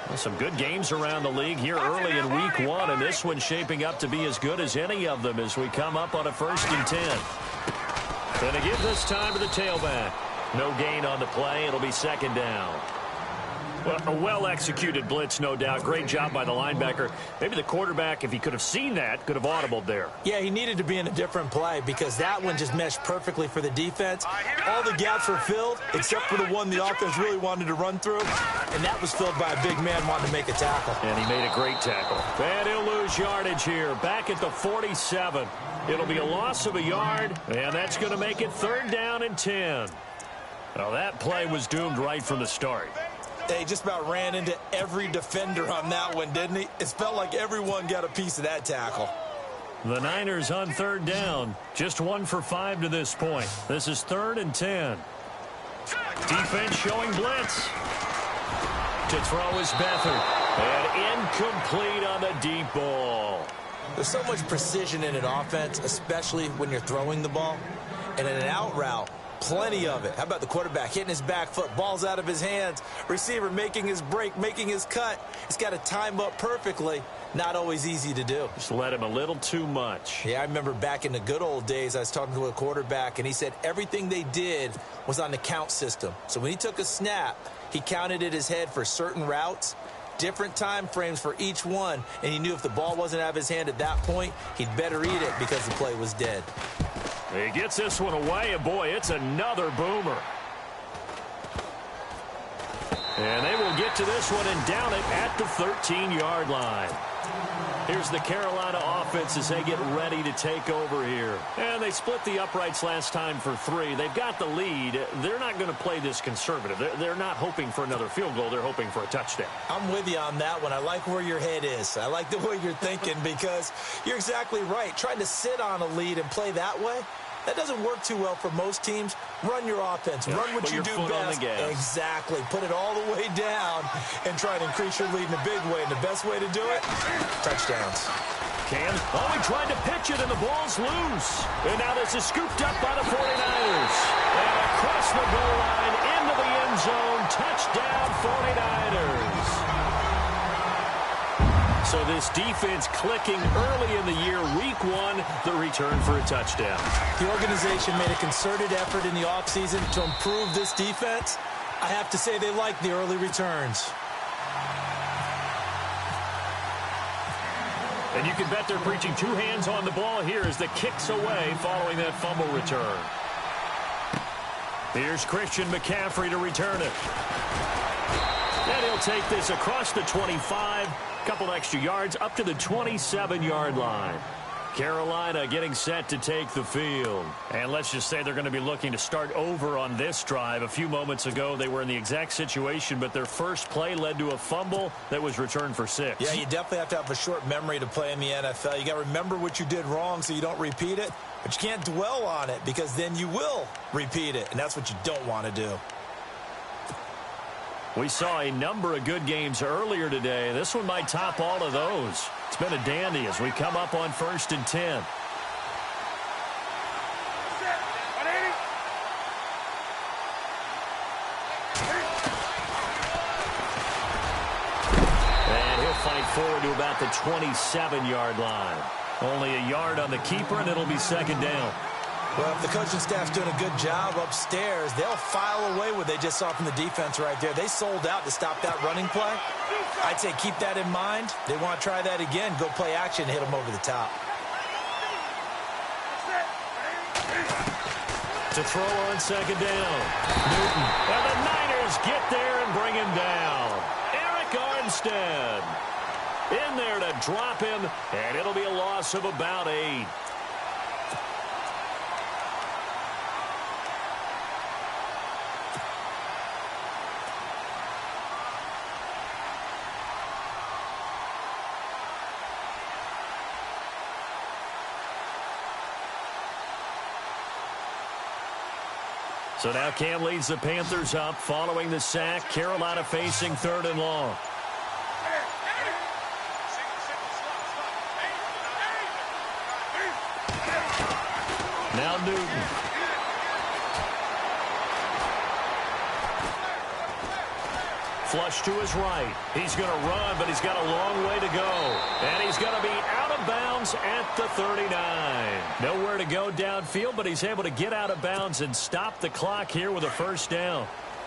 Well, some good games around the league here early in week 1, and this one's shaping up to be as good as any of them as we come up on a 1st and 10. Going to give this time to the tailback. No gain on the play. It'll be 2nd down. Well, a well-executed blitz, no doubt. Great job by the linebacker. Maybe the quarterback, if he could have seen that, could have audibled there. Yeah, he needed to be in a different play because that one just meshed perfectly for the defense. All the gaps were filled except for the one the offense really wanted to run through, and that was filled by a big man wanting to make a tackle. And he made a great tackle. And he'll lose yardage here. Back at the 47. It'll be a loss of a yard, and that's going to make it 3rd down and 10. Now, that play was doomed right from the start. He just about ran into every defender on that one, didn't he? It felt like everyone got a piece of that tackle. The Niners on 3rd down. Just 1 for 5 to this point. This is 3rd and 10. Defense showing blitz. To throw is Beathard. And incomplete on the deep ball. There's so much precision in an offense, especially when you're throwing the ball. And in an out route, Plenty of it. How about the quarterback hitting his back foot, balls out of his hands, receiver making his break, making his cut. He's got to time up perfectly. Not always easy to do. Just let him a little too much. Yeah, I remember back in the good old days, I was talking to a quarterback, and he said everything they did was on the count system. So when he took a snap, he counted in his head for certain routes, different time frames for each one, and he knew if the ball wasn't out of his hand at that point, he'd better eat it because the play was dead. He gets this one away, and boy, it's another boomer. And they will get to this one and down it at the 13-yard line. Here's the Carolina offense as they get ready to take over here. And they split the uprights last time for 3. They've got the lead. They're not going to play this conservative. They're not hoping for another field goal. They're hoping for a touchdown. I'm with you on that one. I like where your head is. I like the way you're thinking because you're exactly right. Trying to sit on a lead and play that way, that doesn't work too well for most teams. Run your offense. Yeah, run what you do best. Exactly. Put it all the way down and try to increase your lead in a big way. And the best way to do it, touchdowns. Cam, he tried to pitch it, and the ball's loose. And now this is scooped up by the 49ers. And across the goal line, into the end zone. Touchdown, 49ers. So this defense clicking early in the year, week 1, the return for a touchdown. The organization made a concerted effort in the offseason to improve this defense. I have to say they like the early returns. And you can bet they're preaching 2 hands on the ball here as the kick's away following that fumble return. Here's Christian McCaffrey to return it. And he'll take this across the 25. Couple extra yards up to the 27-yard line. Carolina getting set to take the field. And let's just say they're going to be looking to start over on this drive. A few moments ago, they were in the exact situation, but their first play led to a fumble that was returned for 6. Yeah, you definitely have to have a short memory to play in the NFL. You got to remember what you did wrong so you don't repeat it, but you can't dwell on it because then you will repeat it, and that's what you don't want to do. We saw a number of good games earlier today. This one might top all of those. It's been a dandy as we come up on 1st and 10. And he'll fight forward to about the 27-yard line. Only a yard on the keeper, and it'll be 2nd down. Well, if the coaching staff's doing a good job upstairs, they'll file away what they just saw from the defense right there. They sold out to stop that running play. I'd say keep that in mind. They want to try that again. Go play action and hit them over the top. To throw on 2nd down. Newton. And the Niners get there and bring him down. Eric Armstead in there to drop him, and it'll be a loss of about 8. So now Cam leads the Panthers up following the sack. Carolina facing 3rd and long. Now Newton. Flush to his right. He's going to run, but he's got a long way to go. And he's going to be out of bounds at the 39. Nowhere to go downfield, but he's able to get out of bounds and stop the clock here with a 1st down.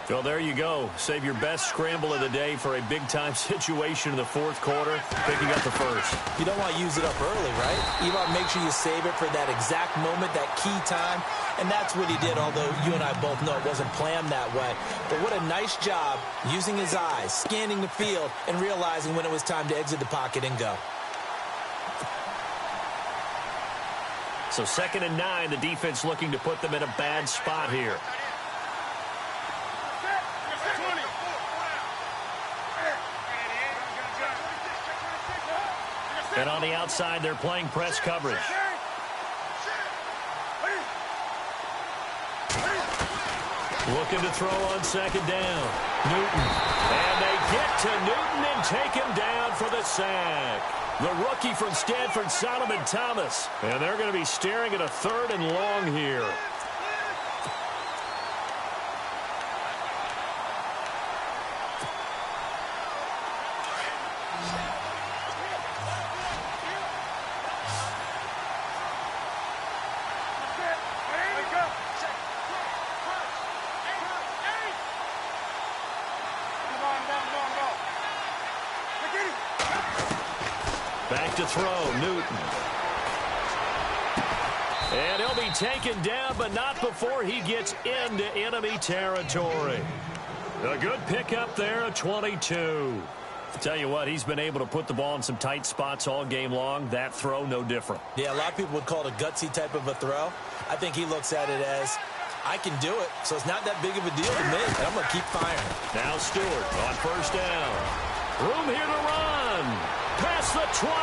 Well, there you go. Save your best scramble of the day for a big-time situation in the 4th quarter, picking up the 1st. You don't want to use it up early, right? You want to make sure you save it for that exact moment, that key time. And that's what he did, although you and I both know it wasn't planned that way. But what a nice job using his eyes, scanning the field, and realizing when it was time to exit the pocket and go. So 2nd and 9, the defense looking to put them in a bad spot here. And on the outside, they're playing press coverage. Looking to throw on 2nd down. Newton. And they get to Newton and take him down for the sack. The rookie from Stanford, Solomon Thomas. And they're going to be staring at a 3rd and long here. Back to throw, Newton. And he'll be taken down, but not before he gets into enemy territory. A good pickup there at 22. Tell you what, he's been able to put the ball in some tight spots all game long. That throw, no different. Yeah, a lot of people would call it a gutsy type of a throw. I think he looks at it as, I can do it, so it's not that big of a deal to me, and I'm going to keep firing. Now Stewart on first down. Room here to run. Past the 20.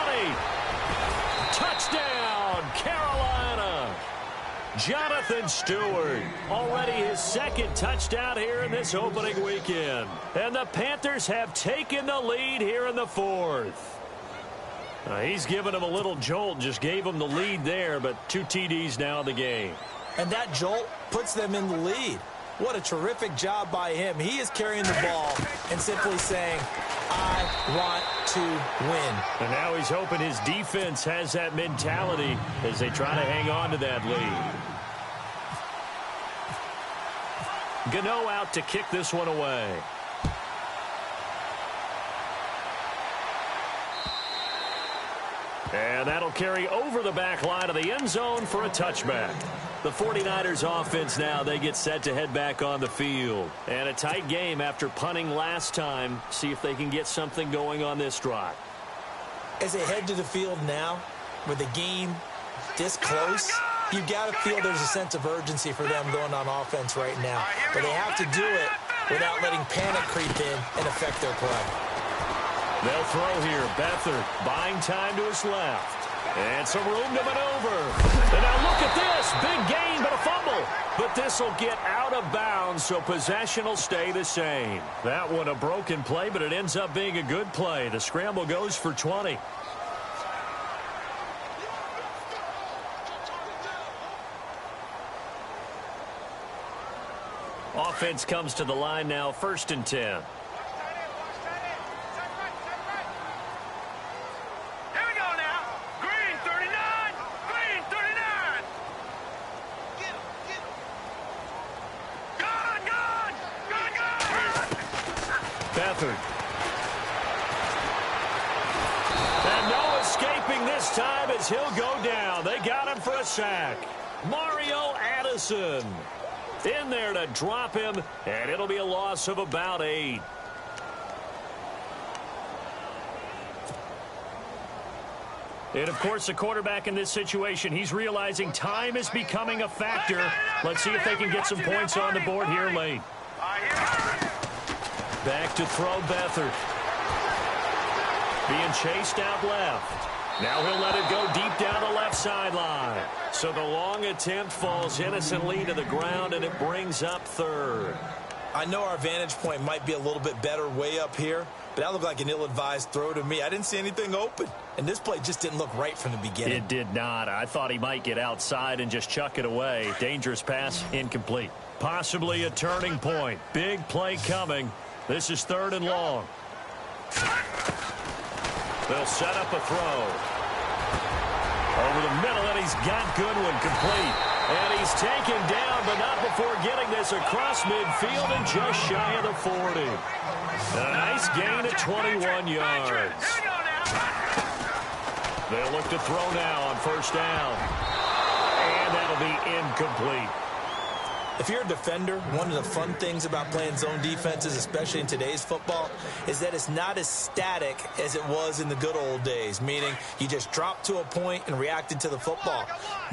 Touchdown, Carolina. Jonathan Stewart, already his second touchdown here in this opening weekend. And the Panthers have taken the lead here in the fourth. He's given him a little jolt, just gave him the lead there, but 2 TDs now in the game. And that jolt puts them in the lead. What a terrific job by him. He is carrying the ball and simply saying, I want to win. And now he's hoping his defense has that mentality as they try to hang on to that lead. Gano out to kick this one away. And that'll carry over the back line of the end zone for a touchback. The 49ers offense now, they get set to head back on the field. And a tight game after punting last time. See if they can get something going on this drive. As they head to the field now, with the game this close, you've got to feel there's a sense of urgency for them going on offense right now. But they have to do it without letting panic creep in and affect their play. They'll throw here. Beathard buying time to his left. And some room to maneuver. And now look at this. Big gain, but a fumble. But this will get out of bounds, so possession will stay the same. That one a broken play, but it ends up being a good play. The scramble goes for 20. Offense comes to the line now, 1st and 10. And no escaping this time as he'll go down. They got him for a sack. Mario Addison in there to drop him, and it'll be a loss of about 8. And, of course, the quarterback in this situation, he's realizing time is becoming a factor. Let's see if they can get some points on the board here late. Back to throw Beathard. Being chased out left. Now he'll let it go deep down the left sideline. So the long attempt falls innocently to the ground, and it brings up 3rd. I know our vantage point might be a little bit better way up here, but that looked like an ill-advised throw to me. I didn't see anything open, and this play just didn't look right from the beginning. It did not. I thought he might get outside and just chuck it away. Dangerous pass, incomplete. Possibly a turning point. Big play coming. This is 3rd and long. They'll set up a throw. Over the middle, and he's got Goodwin complete. And he's taken down, but not before getting this across midfield and just shy of the 40. A nice gain at 21 yards. They'll look to throw now on 1st down. And that'll be incomplete. If you're a defender, one of the fun things about playing zone defenses, especially in today's football, is that it's not as static as it was in the good old days, meaning you just dropped to a point and reacted to the football.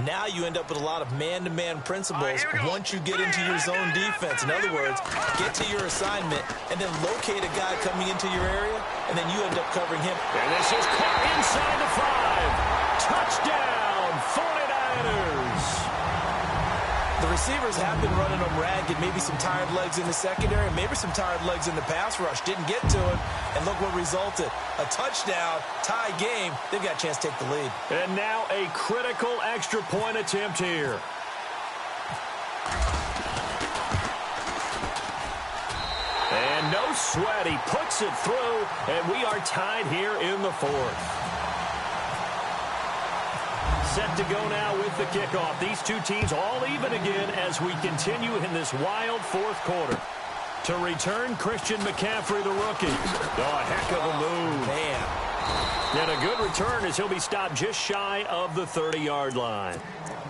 Now you end up with a lot of man-to-man principles once you get into your zone defense. In other words, get to your assignment and then locate a guy coming into your area, and then you end up covering him. And this is caught inside the 5. Touchdown, 49ers. The receivers have been running them ragged, maybe some tired legs in the secondary, maybe some tired legs in the pass rush. Didn't get to him, and look what resulted. A touchdown, tie game. They've got a chance to take the lead. And now a critical extra point attempt here. And no sweat. He puts it through, and we are tied here in the 4th. Set to go now with the kickoff. These two teams all even again as we continue in this wild 4th quarter. To return, Christian McCaffrey, the rookie. Oh, a heck of a move. Man. And a good return as he'll be stopped just shy of the 30-yard line.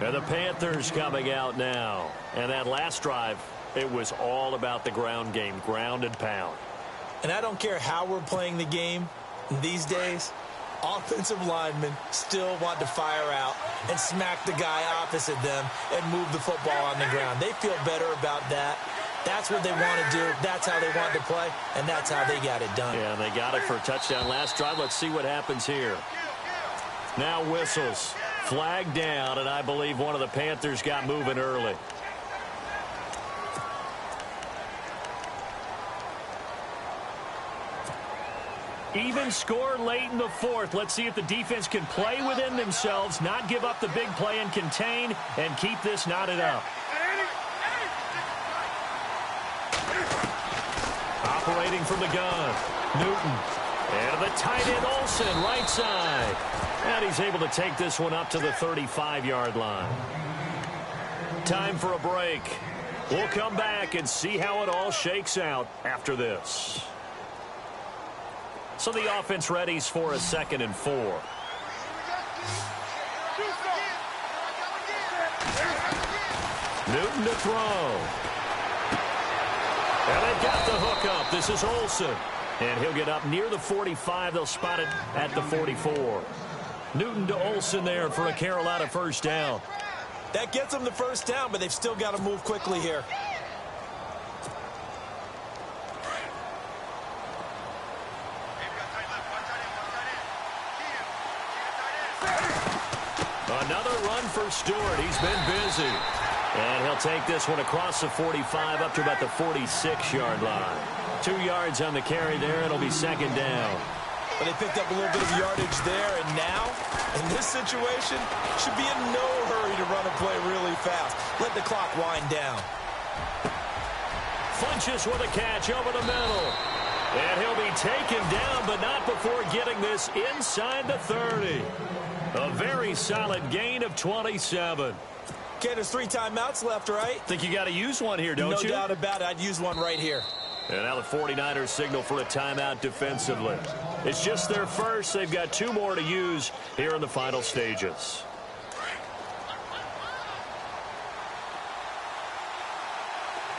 And the Panthers coming out now. And that last drive, it was all about the ground game, ground and pound. And I don't care how we're playing the game these days, offensive linemen still want to fire out and smack the guy opposite them and move the football on the ground. They feel better about that. That's what they want to do. That's how they want to play, and that's how they got it done. Yeah, they got it for a touchdown last drive. Let's see what happens here. Now whistles. Flag down, and I believe one of the Panthers got moving early. Even score late in the fourth. Let's see if the defense can play within themselves, not give up the big play and contain, and keep this knotted up. Operating from the gun, Newton. And the tight end, Olsen, right side. And he's able to take this one up to the 35-yard line. Time for a break. We'll come back and see how it all shakes out after this. So the offense readies for a 2nd and 4. Newton to throw. And they've got the hook up. This is Olsen. And he'll get up near the 45. They'll spot it at the 44. Newton to Olsen there for a Carolina first down. That gets them the first down, but they've still got to move quickly here. Another run for Stewart. He's been busy. And he'll take this one across the 45 up to about the 46-yard line. 2 yards on the carry there. It'll be 2nd down. But they picked up a little bit of yardage there, and now, in this situation, should be in no hurry to run a play really fast. Let the clock wind down. Funches with a catch over the middle. And he'll be taken down, but not before getting this inside the 30. A very solid gain of 27. Okay, there's 3 timeouts left, right? Think you got to use one here, don't you? No doubt about it. I'd use one right here. And now the 49ers signal for a timeout defensively. It's just their first. They've got 2 more to use here in the final stages.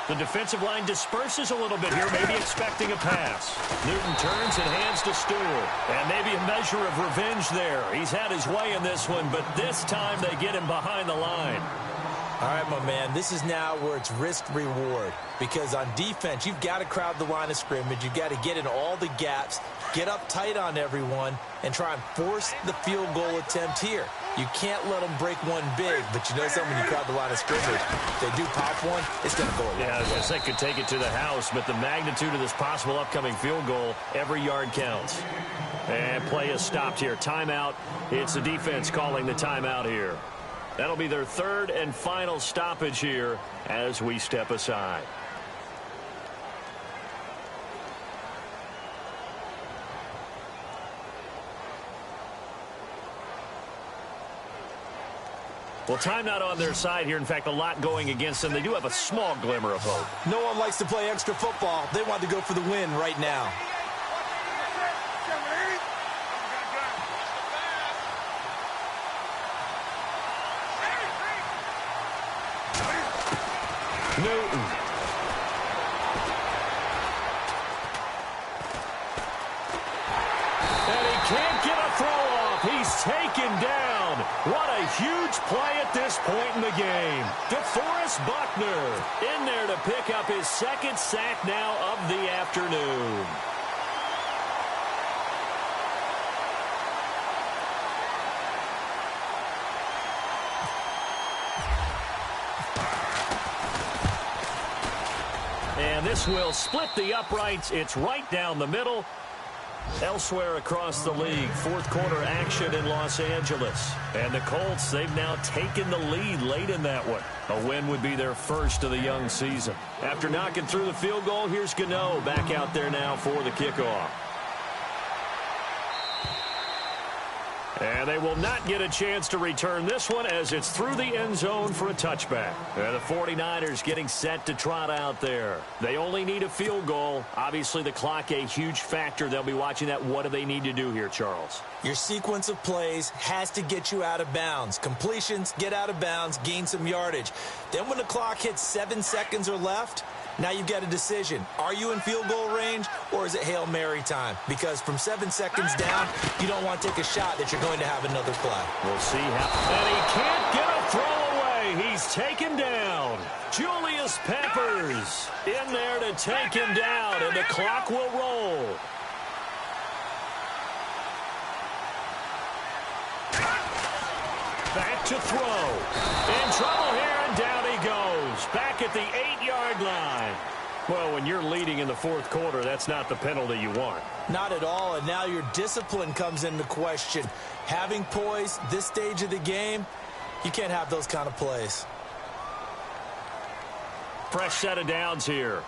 The defensive line disperses a little bit here, maybe expecting a pass. Newton turns and hands to Stewart. And maybe a measure of revenge there. He's had his way in this one, but this time they get him behind the line. All right, my man, this is now where it's risk-reward. Because on defense, you've got to crowd the line of scrimmage. You've got to get in all the gaps, get up tight on everyone, and try and force the field goal attempt here. You can't let them break one big, but you know something, when you crowd the line of scrimmage, if they do pop one, it's going to go away. Yeah, I guess they could take it to the house, but the magnitude of this possible upcoming field goal, every yard counts. And play is stopped here. Timeout. It's the defense calling the timeout here. That'll be their 3rd and final stoppage here as we step aside. Well, time not on their side here. In fact, a lot going against them. They do have a small glimmer of hope. No one likes to play extra football. They want to go for the win right now. Newton. And he can't get a throw off. He's taken down. What a huge play at this point in the game. DeForest Buckner in there to pick up his 2nd sack now of the afternoon. And this will split the uprights. It's right down the middle. Elsewhere across the league, 4th quarter action in Los Angeles. And the Colts, they've now taken the lead late in that one. A win would be their first of the young season. After knocking through the field goal, here's Gano back out there now for the kickoff. And they will not get a chance to return this one as it's through the end zone for a touchback. And the 49ers getting set to trot out there. They only need a field goal. Obviously, the clock a huge factor. They'll be watching that. What do they need to do here, Charles? Your sequence of plays has to get you out of bounds. Completions, get out of bounds, gain some yardage. Then when the clock hits 7 seconds or left, now you've got a decision. Are you in field goal range or is it Hail Mary time? Because from 7 seconds down, you don't want to take a shot that you're going to have another play. We'll see how. And he can't get a throw away. He's taken down. Julius Peppers in there to take him down, and the clock will roll. Back to throw. In trouble here, and down he goes. Back at the 8-yard line. Well, when you're leading in the fourth quarter, that's not the penalty you want. Not at all, and now your discipline comes into question. Having poise this stage of the game, you can't have those kind of plays. Fresh set of downs here.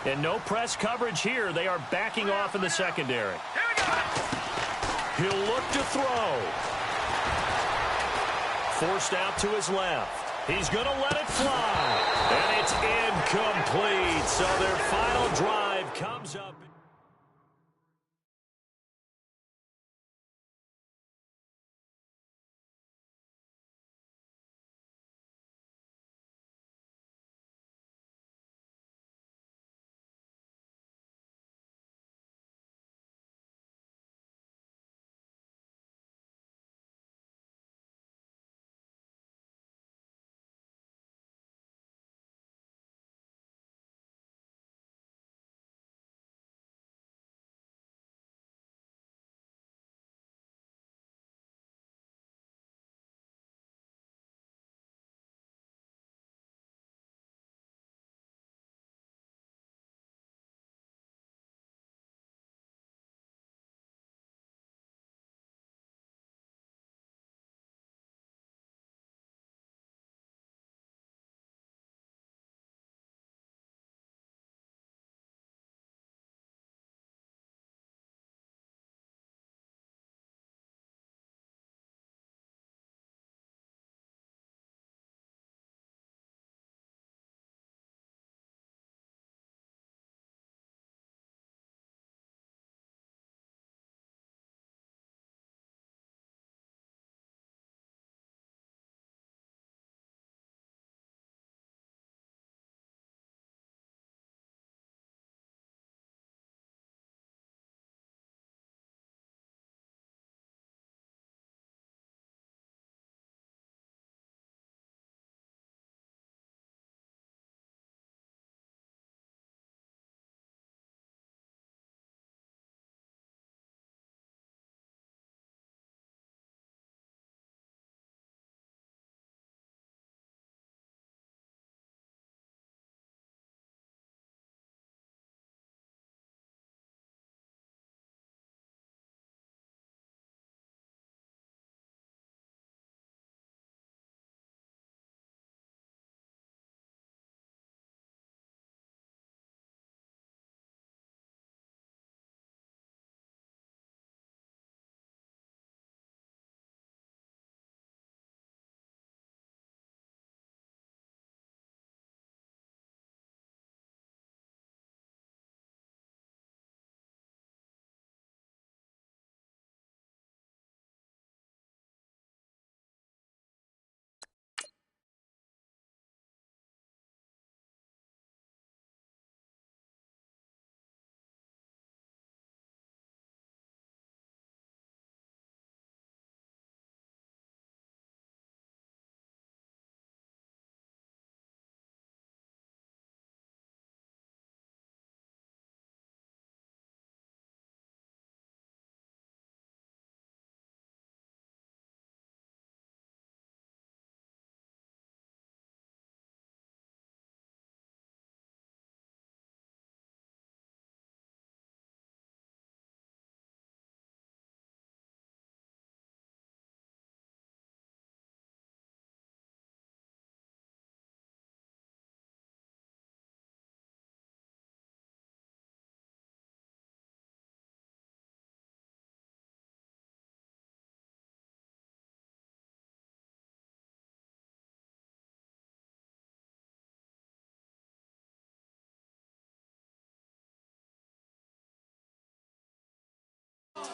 And no press coverage here. They are backing off in the secondary. He'll look to throw. Forced out to his left. He's going to let it fly. And it's incomplete. So their final drive comes up.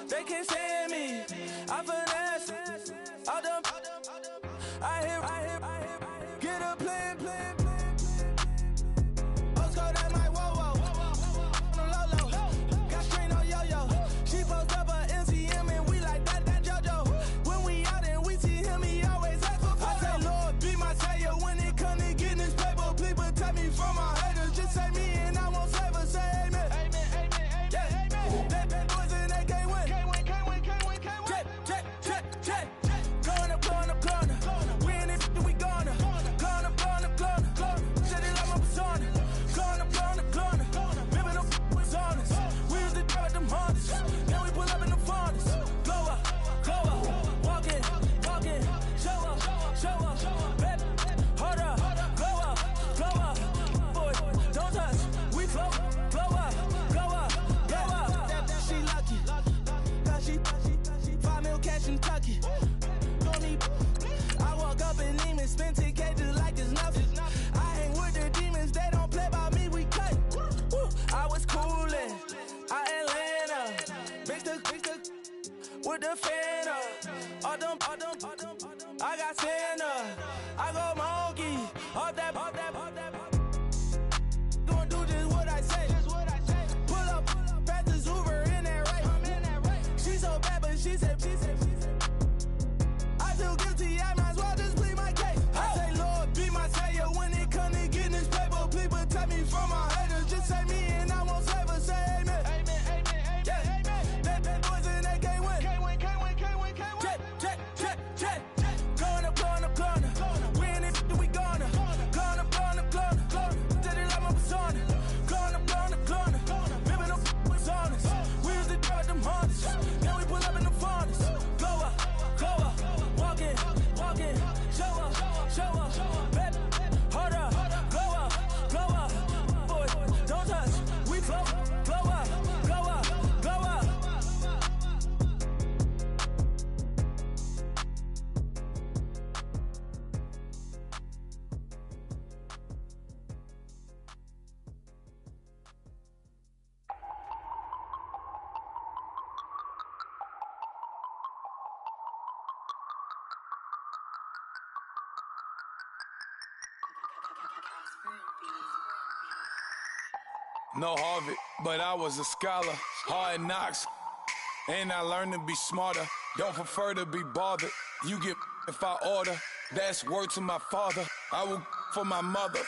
They can't stand me. I finesse. All them. I hear. Get a plan. Oscar, that might whoa. On the low. Got strain on yo-yo. She post up her MCM and we like that JoJo. When we out and we see him, he always ask for photo. I say, Lord, be my savior when it come to getting this paper. Please protect me from my haters. Just say me and I won't save her. Say amen. Yeah. They bad boys and they can't win. Check. Going up. We in it, we gonna. Going up. Shit it like my persona. Going up. Remember the was on us. We used to drive them Hondas. Now we pull up in the Fondas. Glow up. Walking. Show up. Baby, hold up. Glow up. Boy, don't touch. We flow up. She lucky. Cause she 5 mil cash in Kentucky. I walk up in demons, spend 10K just like it's nothing. I hang with the demons, they don't play by me, we cut. Woo. I was coolin', Atlanta, mixed with the Fanta. All them, I got Santa, I go monkey, all that. Gonna do just what I say. Pull up, panthers Uber in that race. She so bad, but she said. I feel guilty, I might as well just plead my case. I say, Lord, be my savior when it come to getting this paper. Please protect me from my haters. Just say me and I won't save her. Say amen. Yeah. They bad boys and they can't win. Check. Going up. We in it, we gonna. Going up. Did it like my persona. Going up. Remember the was on us. We used to drive them Hondas. Now we pull up in the Fondas. Glow up. Walking. Show up. Baby, hold up. Glow up. Boy, don't touch. We flow up. No Harvard, but I was a scholar. Hard knocks, and I learned to be smarter. Don't prefer to be bothered. You get if I order. That's word to my father. I will for my mother.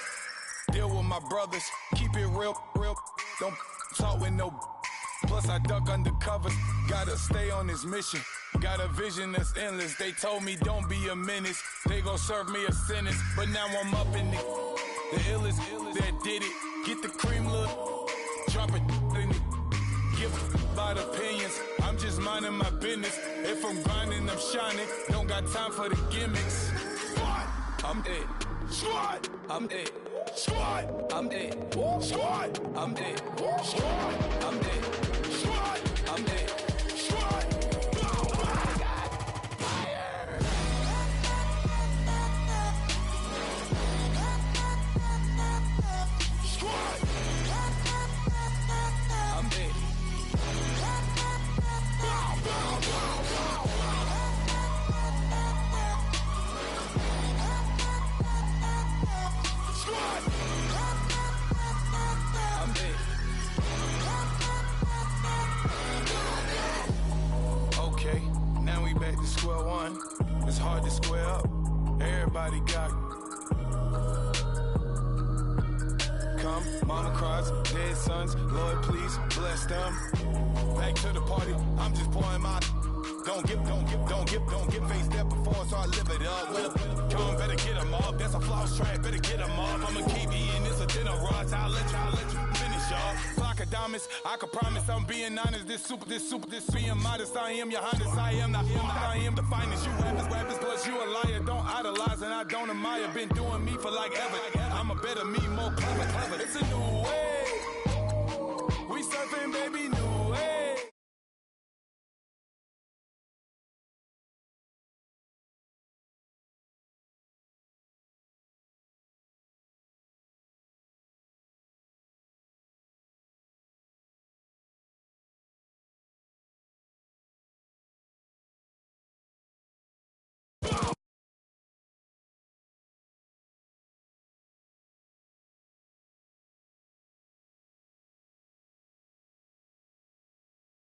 Deal with my brothers. Keep it real. Don't talk with no. Plus I duck undercover. Gotta stay on this mission. Got a vision that's endless. They told me don't be a menace. They gon' serve me a sentence. But now I'm up in the illest that did it. Get the cream look. Drop it in it. Give about opinions. I'm just minding my business. If I'm grinding, I'm shining. Don't got time for the gimmicks. Squad, I'm it. Squad, I'm it. Squad, I'm it. Squad, I'm it. Squad, I'm it. Squad, I'm it. Squad. Square one, it's hard to square up. Everybody got come, mama cries, dead sons. Lord, please bless them. Back to the party, I'm just pouring my. Don't get face that before, so I live it up. Come, better get them up. That's a floss track, better get them up. I'ma keep eating this a dinner rush. I'll let you finish, y'all. Flock of diamonds, I can promise I'm being honest. This being modest. I am your highness, I am not I am the finest. You rappers, plus you a liar. Don't idolize and I don't admire. Been doing me for like ever. I'm a better me, more clever. It's a new way. We surfing, baby, new way.